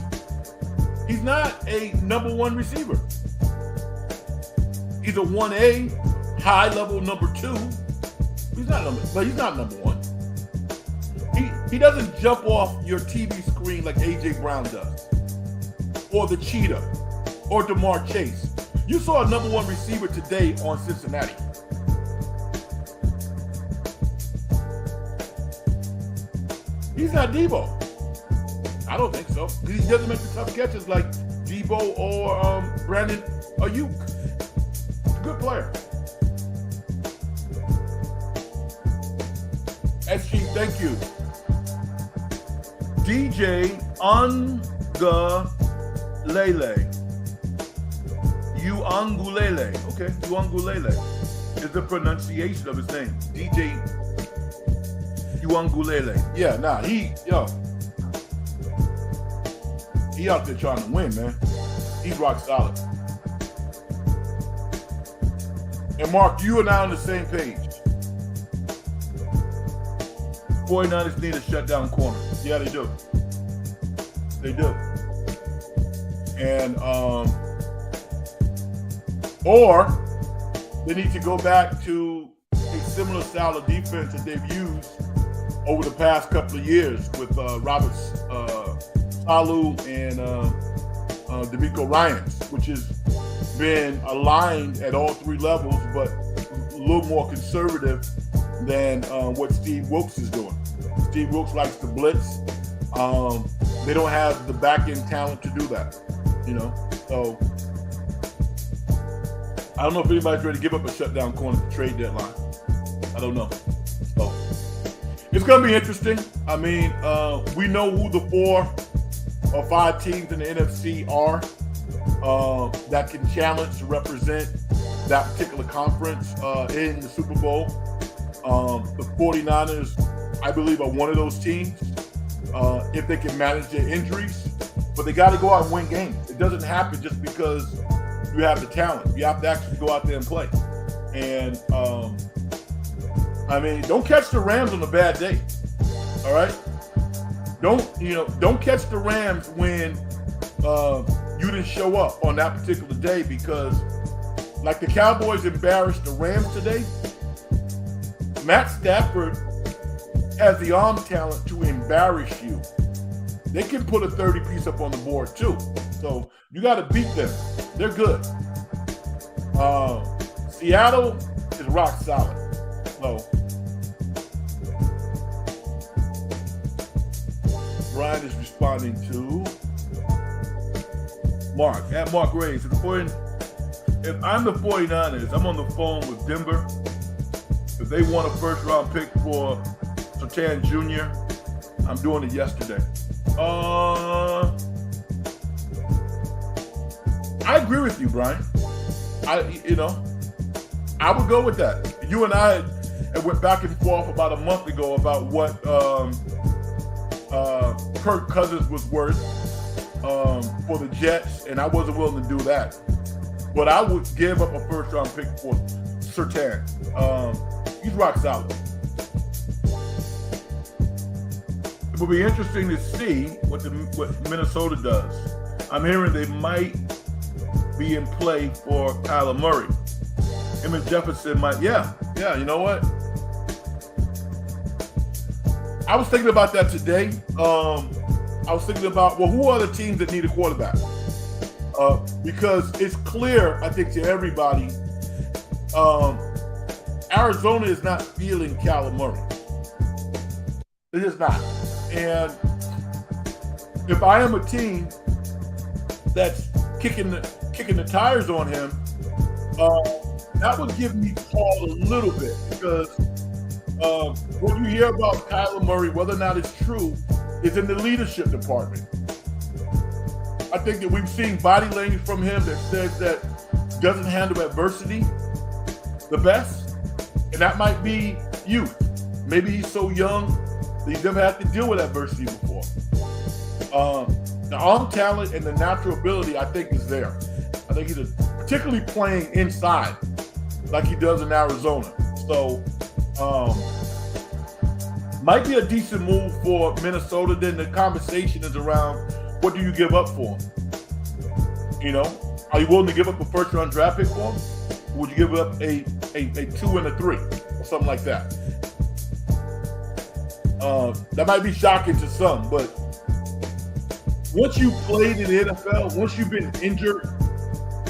A: He's not a number one receiver. He's a 1A, high-level number 2. He's not number one. He doesn't jump off your TV screen like A.J. Brown does, or the Cheetah, or DeMar Chase. You saw a number one receiver today on Cincinnati. He's not Debo. I don't think so. He doesn't make the tough catches like Debo or Brandon Ayuk. Good player. SG, thank you. DJ Ungulele. Uangulele. Okay, Uangulele is the pronunciation of his name. DJ Uangulele. Yeah, nah, he out there trying to win, man. He's rock solid. And Mark, you and I on the same page. 49ers need a shutdown corner. Yeah, they do. They do. And or they need to go back to a similar style of defense that they've used over the past couple of years with Robert Saleh and DeMeco Ryans, which has been aligned at all three levels, but a little more conservative than what Steve Wilks is doing. Steve Wilks likes to blitz. They don't have the back-end talent to do that, you know? So I don't know if anybody's ready to give up a shutdown corner at the trade deadline. I don't know. So it's going to be interesting. I mean, we know who the 4 or 5 teams in the NFC are that can challenge to represent that particular conference in the Super Bowl. The 49ers, I believe, are one of those teams if they can manage their injuries. But they got to go out and win games. It doesn't happen just because you have the talent. You have to actually go out there and play. And, I mean, don't catch the Rams on a bad day. All right? Don't catch the Rams when you didn't show up on that particular day, because like the Cowboys embarrassed the Rams today, Matt Stafford has the arm talent to embarrass you. They can put a 30-piece up on the board too. So you got to beat them. They're good. Seattle is rock solid. So Brian is responding to Mark. At Mark Ray. So the if I'm the 49ers, I'm on the phone with Denver. If they want a first-round pick for Surtain Jr., I'm doing it yesterday. I agree with you, Brian. I would go with that. You and I went back and forth about a month ago about what Kirk Cousins was worth for the Jets, and I wasn't willing to do that. But I would give up a first-round pick for Surtain. He's rock solid. It will be interesting to see what Minnesota does. I'm hearing they might be in play for Kyler Murray. Him and Jefferson might, yeah, you know what? I was thinking about that today. I was thinking about, who are the teams that need a quarterback? Because it's clear, I think, to everybody, Arizona is not feeling Kyler Murray. It is not. And if I am a team that's kicking the tires on him, that would give me pause a little bit, because what you hear about Kyler Murray, whether or not it's true, is in the leadership department. I think that we've seen body language from him that says that doesn't handle adversity the best, and that might be youth. Maybe he's so young that he's never had to deal with adversity before. The arm talent and the natural ability, I think, is there. I think he's particularly playing inside like he does in Arizona. So, might be a decent move for Minnesota. Then the conversation is around, what do you give up for him? Are you willing to give up a first-round draft pick for him? Or would you give up a 2 and a 3 or something like that? That might be shocking to some, but once you played in the NFL, once you've been injured,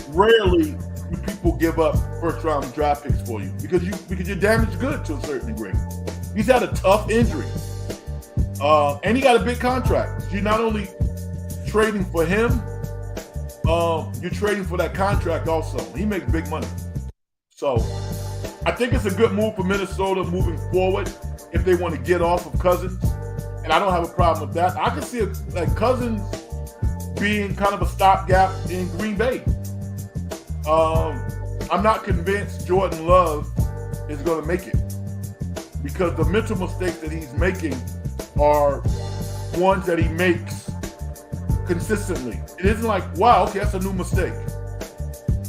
A: rarely do people give up first-round draft picks for you because you're damaged good to a certain degree. He's had a tough injury, and he got a big contract. So you're not only trading for him, you're trading for that contract also. He makes big money. So I think it's a good move for Minnesota moving forward if they want to get off of Cousins. And I don't have a problem with that. I can see Cousins being kind of a stopgap in Green Bay. I'm not convinced Jordan Love is going to make it, because the mental mistakes that he's making are ones that he makes consistently. It isn't like, wow, okay, that's a new mistake.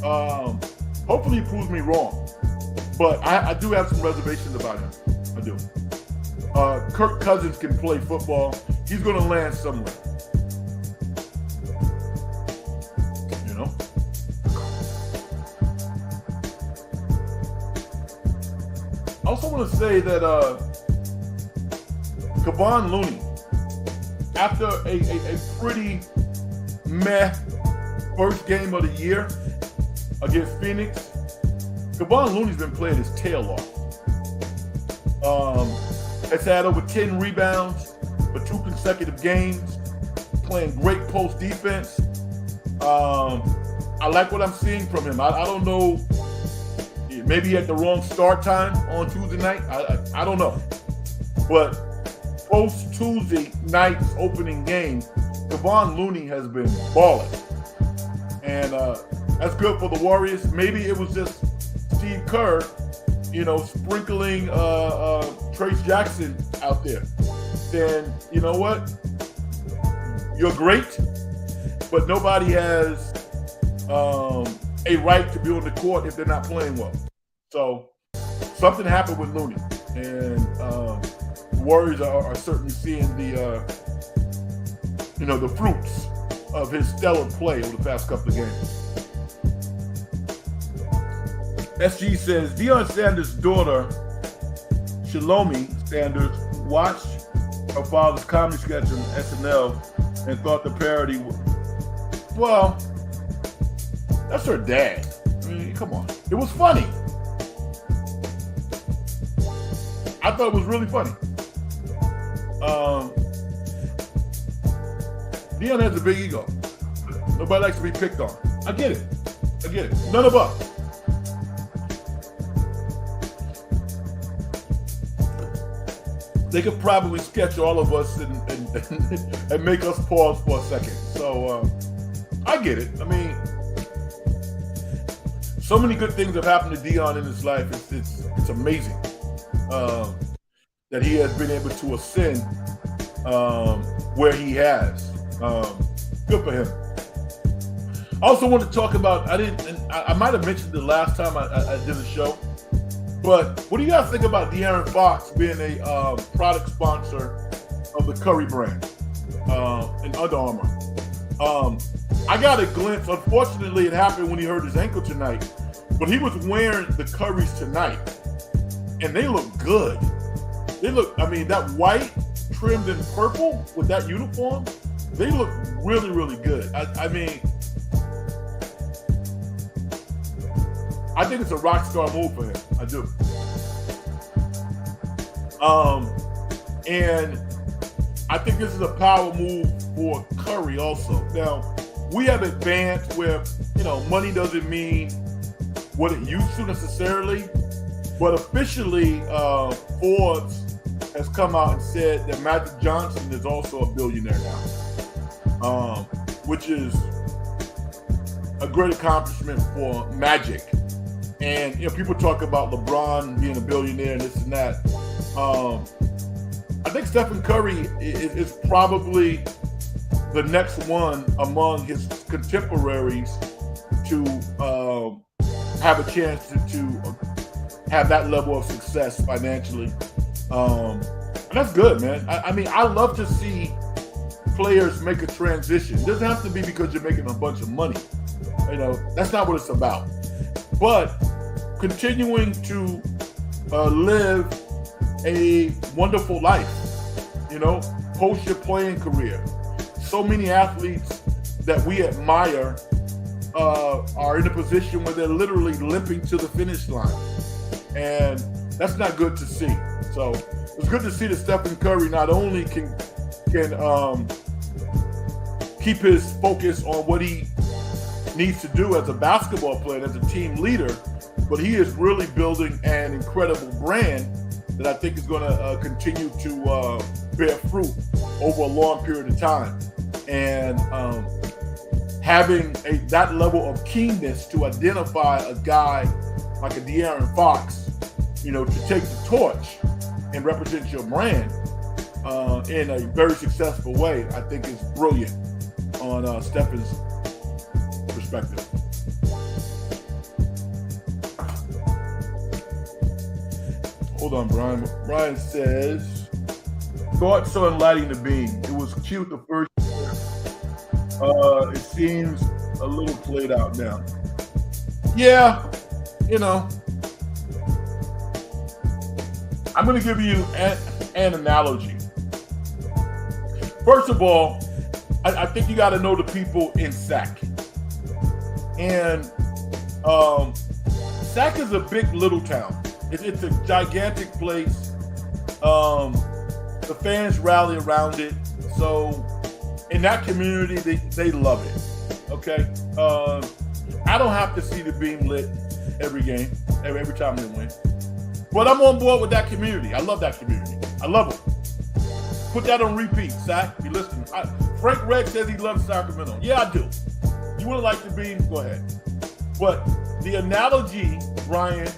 A: Hopefully he proves me wrong. But I do have some reservations about him. I do. Kirk Cousins can play football. He's going to land somewhere. I also want to say that Kevon Looney, after a pretty meh first game of the year against Phoenix, Kevon Looney's been playing his tail off. Has had over 10 rebounds for 2 consecutive games, playing great post defense. I like what I'm seeing from him. I don't know, maybe he had the wrong start time on Tuesday night. I don't know. But post Tuesday night's opening game, Kevon Looney has been balling. And that's good for the Warriors. Maybe it was just Steve Kerr, sprinkling Trace Jackson out there. Then, you know what? You're great, but nobody has a right to be on the court if they're not playing well. So something happened with Looney, and the Warriors are certainly seeing the fruits of his stellar play over the past couple of games. SG says, Deion Sanders' daughter, Shalomi Sanders, watched her father's comedy sketch on SNL and thought the parody well, that's her dad. I mean, come on. It was funny. I thought it was really funny. Deion has a big ego. Nobody likes to be picked on. I get it. get it. None of us. They could probably sketch all of us and make us pause for a second. So I get it. I mean, so many good things have happened to Dion in his life. It's amazing that he has been able to ascend where he has. Good for him. I also want to talk about, I might have mentioned it last time I did a show, but what do you guys think about De'Aaron Fox being a product sponsor of the Curry brand in Under Armour? I got a glimpse. Unfortunately, it happened when he hurt his ankle tonight, but he was wearing the Currys tonight, and they look good. They look, I mean, that white trimmed in purple with that uniform, they look really, really good. I mean, I think it's a rock star move for him. I do. And I think this is a power move for Curry also. Now, we have advanced where, money doesn't mean what it used to necessarily, but officially, Forbes has come out and said that Magic Johnson is also a billionaire now, which is a great accomplishment for Magic. And people talk about LeBron being a billionaire and this and that. I think Stephen Curry is probably the next one among his contemporaries to have a chance to have that level of success financially. And that's good, man. I mean, I love to see players make a transition. It doesn't have to be because you're making a bunch of money. That's not what it's about. But continuing to live a wonderful life, post your playing career. So many athletes that we admire are in a position where they're literally limping to the finish line. And that's not good to see. So it's good to see that Stephen Curry not only can keep his focus on what he needs to do as a basketball player, as a team leader, but he is really building an incredible brand that I think is going to continue to bear fruit over a long period of time. And having that level of keenness to identify a guy like a De'Aaron Fox, to take the torch and represent your brand in a very successful way, I think is brilliant on Stephen's perspective. Hold on, Brian. Brian says, thoughts on lighting the beam. It was cute the first year. It seems a little played out now. Yeah, I'm going to give you an analogy. First of all, I think you got to know the people in SAC. And SAC is a big little town. It's a gigantic place. The fans rally around it. So in that community, they love it. Okay? I don't have to see the beam lit every game, every time they win. But I'm on board with that community. I love that community. I love them. Put that on repeat, Zach. You listen. Frank Reg says he loves Sacramento. Yeah, I do. You want to like the beam? Go ahead. But the analogy, Brian,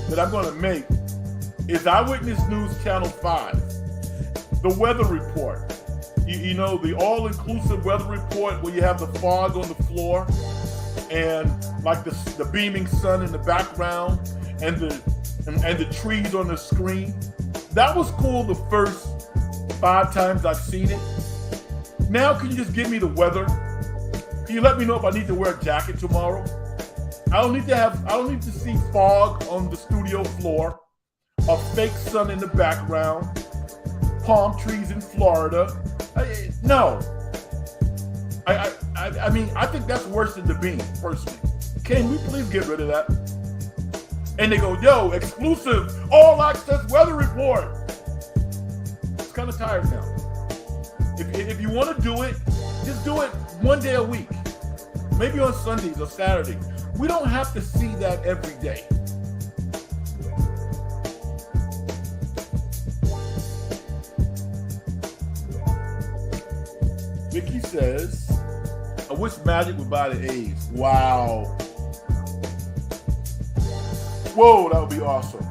A: that I'm going to make is Eyewitness News Channel 5. The weather report. The all-inclusive weather report where you have the fog on the floor and like the beaming sun in the background and the trees on the screen. That was cool the first 5 times I've seen it. Now can you just give me the weather? Can you let me know if I need to wear a jacket tomorrow? I don't need to see fog on the studio floor, a fake sun in the background, palm trees in Florida. No. I mean, I think that's worse than the beam, personally. Can we please get rid of that? And they go, yo, exclusive, all access weather report. It's kind of tired now. If you want to do it, just do it one day a week. Maybe on Sundays or Saturdays. We don't have to see that every day. Vicky says, I wish Magic would buy the A's. Wow. Whoa, that would be awesome.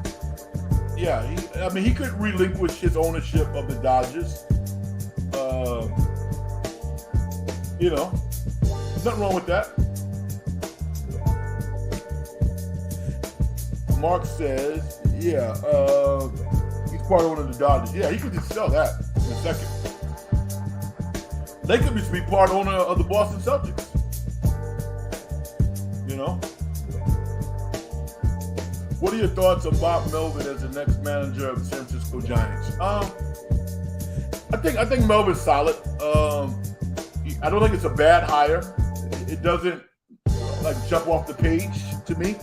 A: Yeah, he could relinquish his ownership of the Dodgers. There's nothing wrong with that. Mark says, yeah, he's part owner of the Dodgers. Yeah, he could just sell that in a second. They could just be part owner of the Boston Celtics. What are your thoughts on Bob Melvin as the next manager of the San Francisco Giants? I think Melvin's solid. I don't think it's a bad hire. It doesn't jump off the page to me.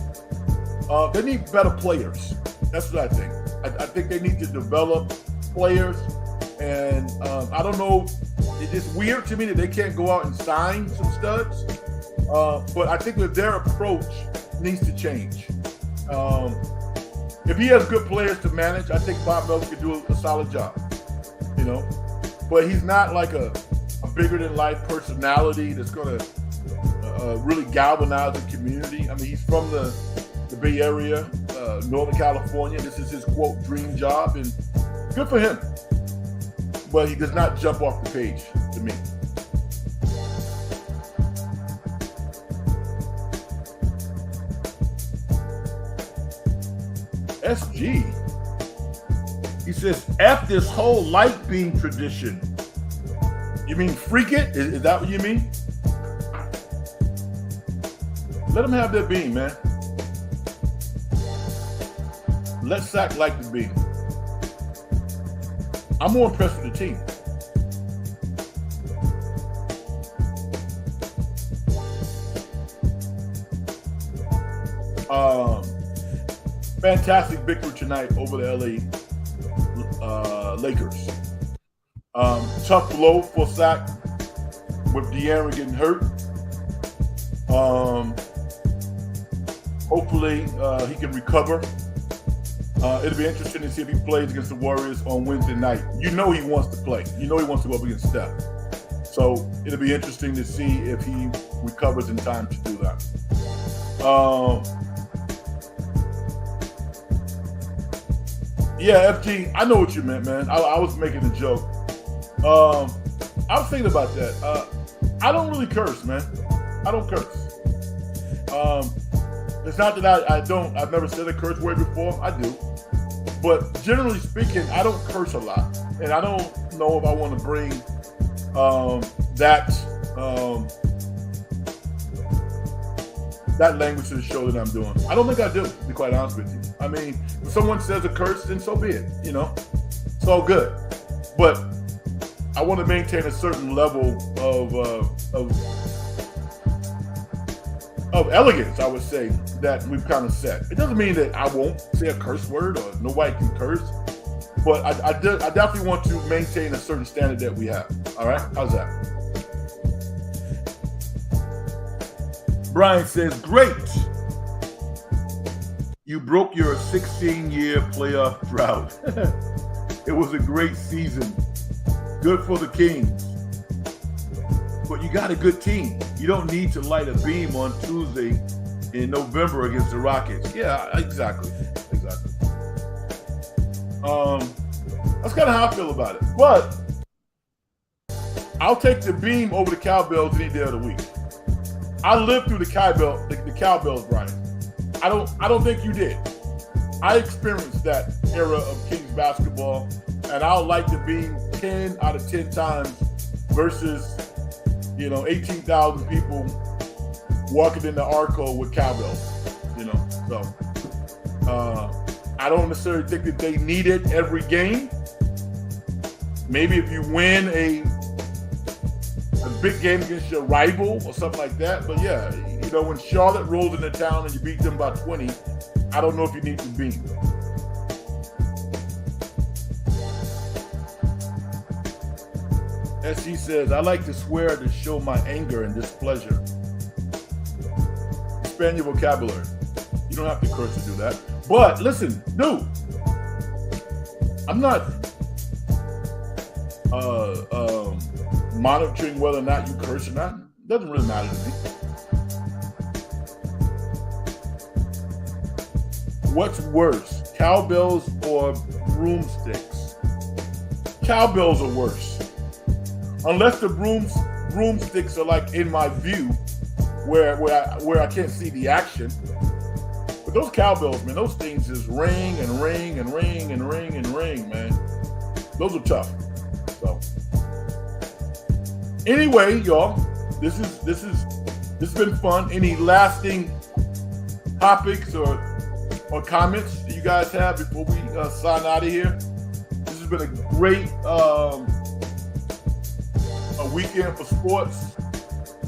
A: They need better players. That's what I think. I think they need to develop players, and I don't know. It's weird to me that they can't go out and sign some studs, but I think that their approach needs to change. If he has good players to manage, I think Bob Melvin could do a solid job. But he's not like a bigger-than-life personality that's going to really galvanize the community. I mean, he's from the Bay Area, Northern California. This is his, quote, dream job, and good for him. But he does not jump off the page to me. SG, he says, F this whole light beam tradition. You mean freak it? Is that what you mean? Let him have that beam, man. Let Sack like the beam. I'm more impressed with the team. Fantastic victory tonight over the LA Lakers. Tough blow for Sack with De'Aaron getting hurt. Hopefully he can recover. It'll be interesting to see if he plays against the Warriors on Wednesday night. He wants to play. He wants to go up against Steph. So it'll be interesting to see if he recovers in time to do that. Yeah, FG, I know what you meant, man. I was making a joke. I was thinking about that. I don't really curse, man. I don't curse. It's not that I've never said a curse word before. I do. But generally speaking, I don't curse a lot. And I don't know if I want to bring that language to the show that I'm doing. I don't think I do, to be quite honest with you. I mean, if someone says a curse, then so be it. It's all good. But I want to maintain a certain level of elegance, I would say, that we've kind of set. It doesn't mean that I won't say a curse word or nobody can curse, but I definitely want to maintain a certain standard that we have. All right? How's that? Brian says, great. You broke your 16-year playoff drought. It was a great season. Good for the Kings. But you got a good team. You don't need to light a beam on Tuesday in November against the Rockets. Yeah, exactly. That's kind of how I feel about it. But I'll take the beam over the Cowbells any day of the week. I lived through the Cowbells, Brian. I don't think you did. I experienced that era of Kings basketball, and I'll like the beam 10 out of 10 times versus 18,000 people walking in the Arco with cowbells, So I don't necessarily think that they need it every game. Maybe if you win a big game against your rival or something like that. But yeah, when Charlotte rolls into town and you beat them by 20, I don't know if you need to beat. As he says, I like to swear to show my anger and displeasure. expand your vocabulary. You don't have to curse to do that. But listen, dude, I'm not monitoring whether or not you curse or not. It doesn't really matter to me. What's worse, cowbells or broomsticks? Cowbells are worse. Unless the broomsticks are like in my view, where I can't see the action. But those cowbells, man, those things just ring and ring and ring and ring and ring, man. Those are tough. So anyway, y'all, this has been fun. Any lasting topics or comments that you guys have before we sign out of here? This has been a great a weekend for sports.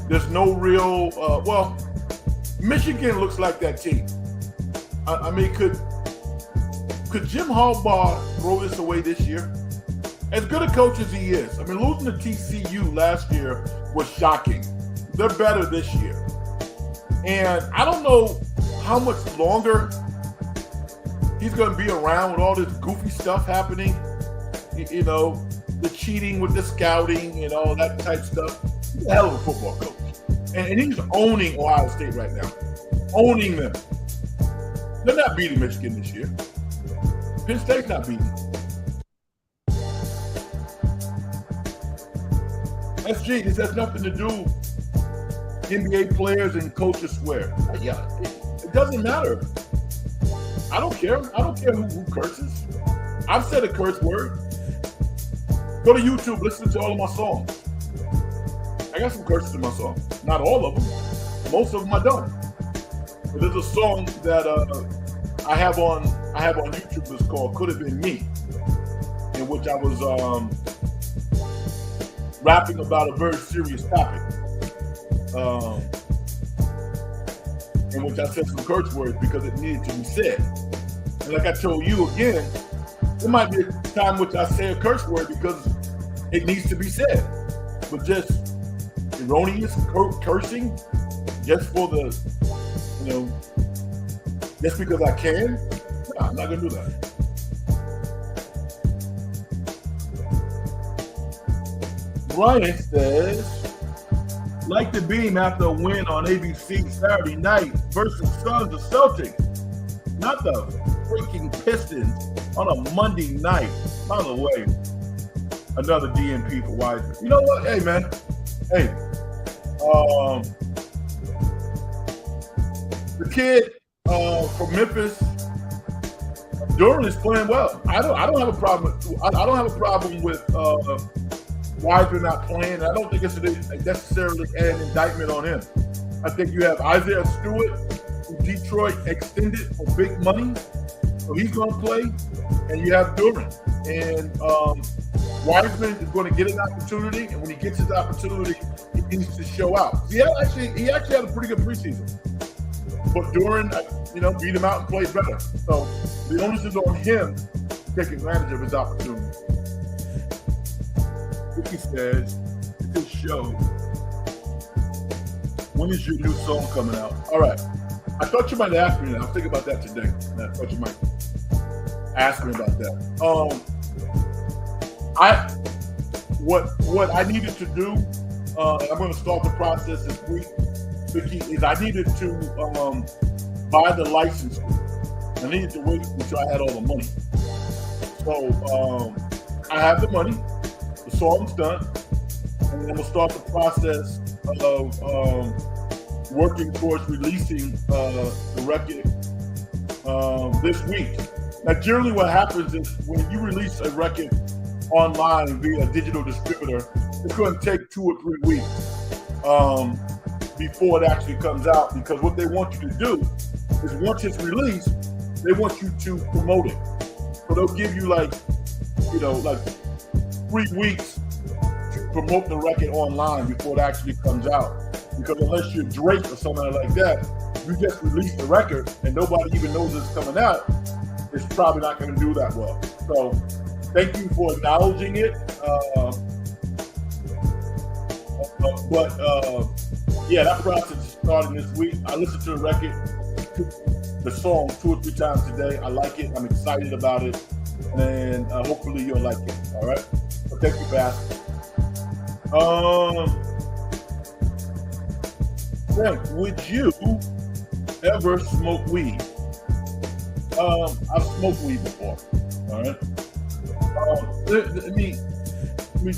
A: There's no real well, Michigan looks like that team. I mean, could Jim Harbaugh throw this away this year? As good a coach as he is, I mean, losing to TCU last year was shocking. They're better this year. And I don't know how much longer he's going to be around with all this goofy stuff happening. You know, the cheating with the scouting and all that type stuff. He's a hell of a football coach. And he's owning Ohio State right now. Owning them. They're not beating Michigan this year. Penn State's not beating them. SG, this has nothing to do. NBA players and coaches swear. Yeah, it doesn't matter. I don't care. I don't care who curses. I've said a curse word. Go to YouTube, listen to all of my songs. I got some curses in my song. Not all of them. Most of them I don't. But there's a song that I have on YouTube that's called "Could Have Been Me," in which I was rapping about a very serious topic. In which I said some curse words because it needed to be said. And like I told you again, there might be a time which I say a curse word because it needs to be said. But just erroneous cursing, just for the, just because I can, nah, I'm not gonna do that. Brian says, like the beam after a win on ABC Saturday night versus Suns of Celtics, not the freaking Pistons on a Monday night. By the way, another DNP for Wiseman. You know what? Hey, man. Hey, the kid from Memphis, Duran is playing well. I don't have a problem. I don't have a problem with Wiseman not playing. I don't think it's necessarily an indictment on him. I think you have Isaiah Stewart from Detroit extended for big money, so he's going to play, and you have Duran. And Wiseman is going to get an opportunity, and when he gets his opportunity, he needs to show out. He actually had a pretty good preseason, but Duran, beat him out and played better. So the onus is on him to take advantage of his opportunity. Vicky says, it's his show. When is your new song coming out? All right. I thought you might ask me that. I'll think about that today. I thought you might ask me about that. What I needed to do, I'm going to start the process this week, Vicky, is I needed to buy the license. I needed to wait until I had all the money. So I have the money. The song's done, and then I'm gonna start the process of working towards releasing the record this week. Now, generally, what happens is when you release a record online via a digital distributor, it's going to take 2 or 3 weeks before it actually comes out. Because what they want you to do is, once it's released, they want you to promote it. So they'll give you like 3 weeks to promote the record online before it actually comes out. Because unless you're Drake or something like that, you just release the record and nobody even knows it's coming out, it's probably not going to do that well. So thank you for acknowledging it. But that process starting this week. I listened to the record, the song 2 or 3 times today. I like it. I'm excited about it. And hopefully you'll like it. All right? So thank you for asking. Frank, would you ever smoke weed? I've smoked weed before. All right? Let me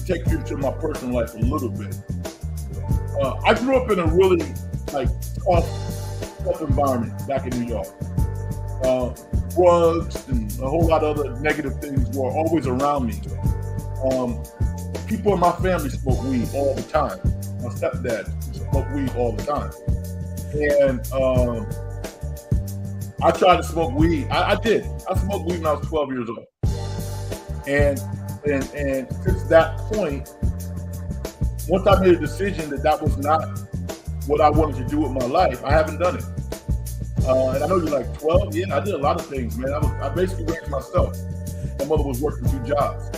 A: take you to my personal life a little bit. I grew up in a really tough environment back in New York. Drugs and a whole lot of other negative things were always around me. People in my family smoke weed all the time. My stepdad smoked weed all the time. And I tried to smoke weed. I did. I smoked weed when I was 12 years old. And since that point, once I made a decision that was not what I wanted to do with my life, I haven't done it. And I know you're like, 12? Yeah, I did a lot of things, man. I basically raised myself. My mother was working 2 jobs.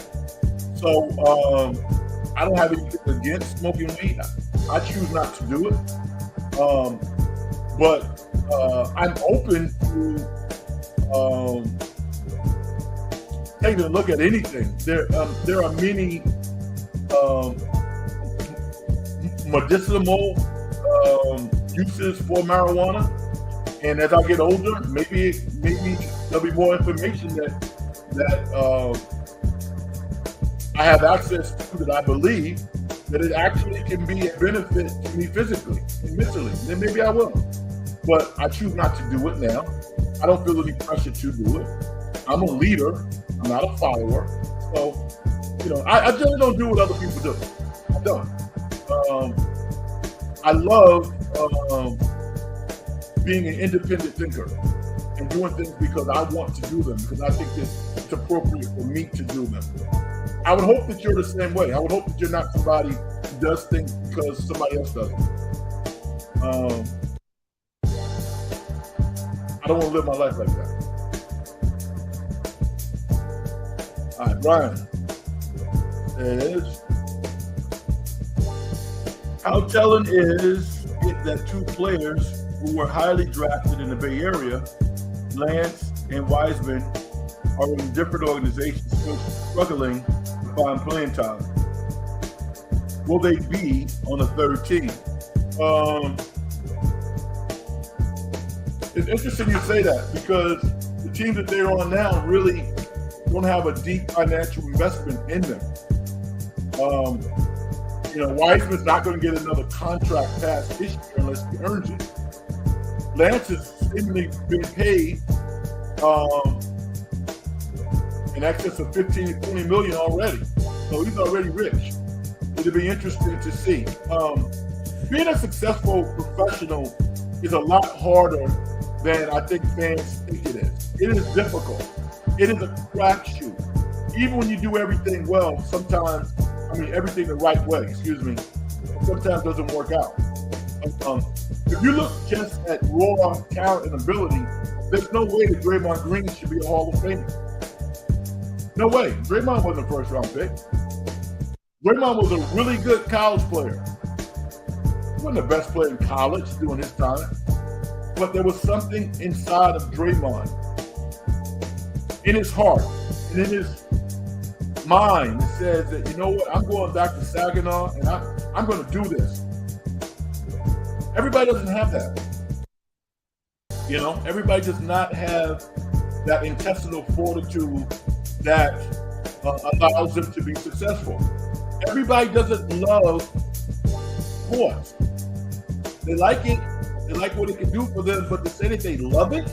A: So I don't have anything against smoking weed. I choose not to do it. But I'm open to taking a look at anything. There are many medicinal uses for marijuana, and as I get older, maybe there'll be more information that I have access to, that I believe that it actually can be a benefit to me physically and mentally. Then maybe I will, but I choose not to do it now. I don't feel any pressure to do it. I'm a leader. I'm not a follower. So, I generally don't do what other people do. I don't. I love being an independent thinker and doing things because I want to do them, because I think it's appropriate for me to do them. I would hope that you're the same way. I would hope that you're not somebody who does things because somebody else does it. I don't want to live my life like that. All right, Brian says, how telling is it that 2 players who were highly drafted in the Bay Area, Lance and Wiseman, are in different organizations still struggling to find playing time? Will they be on a 3rd team? It's interesting you say that, because the teams that they're on now really don't have a deep financial investment in them. Wiseman's not going to get another contract past this year unless he earns it. Lance has seemingly been paid in excess of 15 to 20 million already. So he's already rich. It'll be interesting to see. Being a successful professional is a lot harder than I think fans think it is. It is difficult. It is a crapshoot. Even when you do everything well, sometimes, everything the right way, sometimes doesn't work out. If you look just at raw talent and ability, there's no way that Draymond Green should be a Hall of Famer. No way. Draymond wasn't a 1st-round pick. Draymond was a really good college player. He wasn't the best player in college during his time, but there was something inside of Draymond, in his heart and in his mind, that says that, you know what, I'm going back to Saginaw and I'm going to do this. Everybody doesn't have that. Everybody does not have that intestinal fortitude that allows them to be successful. Everybody doesn't love sports. They like it. They like what it can do for them, but to say that they love it?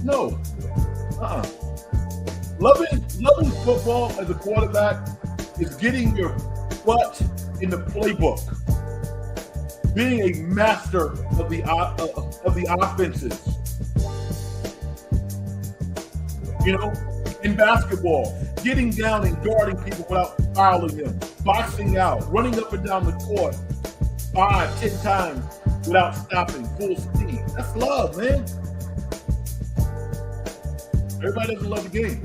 A: No. Loving football as a quarterback is getting your butt in the playbook, being a master of the offenses. In basketball, getting down and guarding people without fouling them, boxing out, running up and down the court 5, 10 times without stopping, full speed. That's love, man. Everybody doesn't love the game.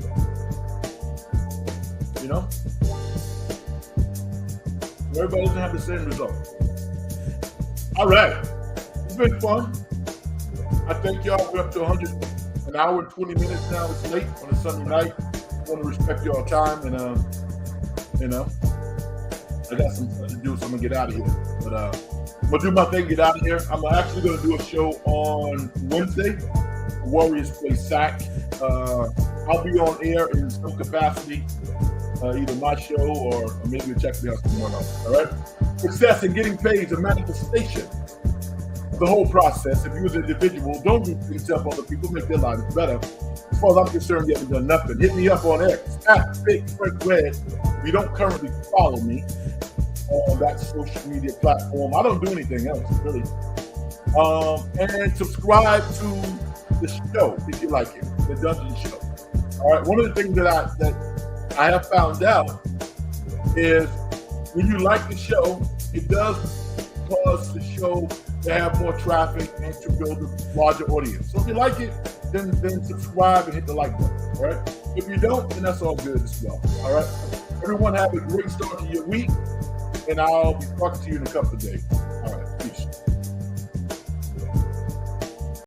A: Everybody doesn't have the same result. All right. been fun. I thank y'all. We're up to an hour and 20 minutes now. It's late on a Sunday night. I want to respect y'all time, and I got some stuff to do, so I'm gonna get out of here. But I'm gonna do my thing, get out of here. I'm actually gonna do a show on Wednesday. Warriors play SAC. I'll be on air in some capacity, either my show or maybe check me out someone else. All right. Success in getting paid is a manifestation of the whole process. If you as an individual don't do things to help other people make their lives better, as far as I'm concerned, you haven't done nothing. Hit me up on X at Big Frank Red. If you don't currently follow me on that social media platform, I don't do anything else really. And subscribe to the show if you like it, the Dungeon Show. All right. One of the things that I have found out is when you like the show, it does cause the show to have more traffic and to build a larger audience. So if you like it, then subscribe and hit the like button. All right. If you don't, then that's all good as well. All right. Everyone have a great start to your week, and I'll be talking to you in a couple of days.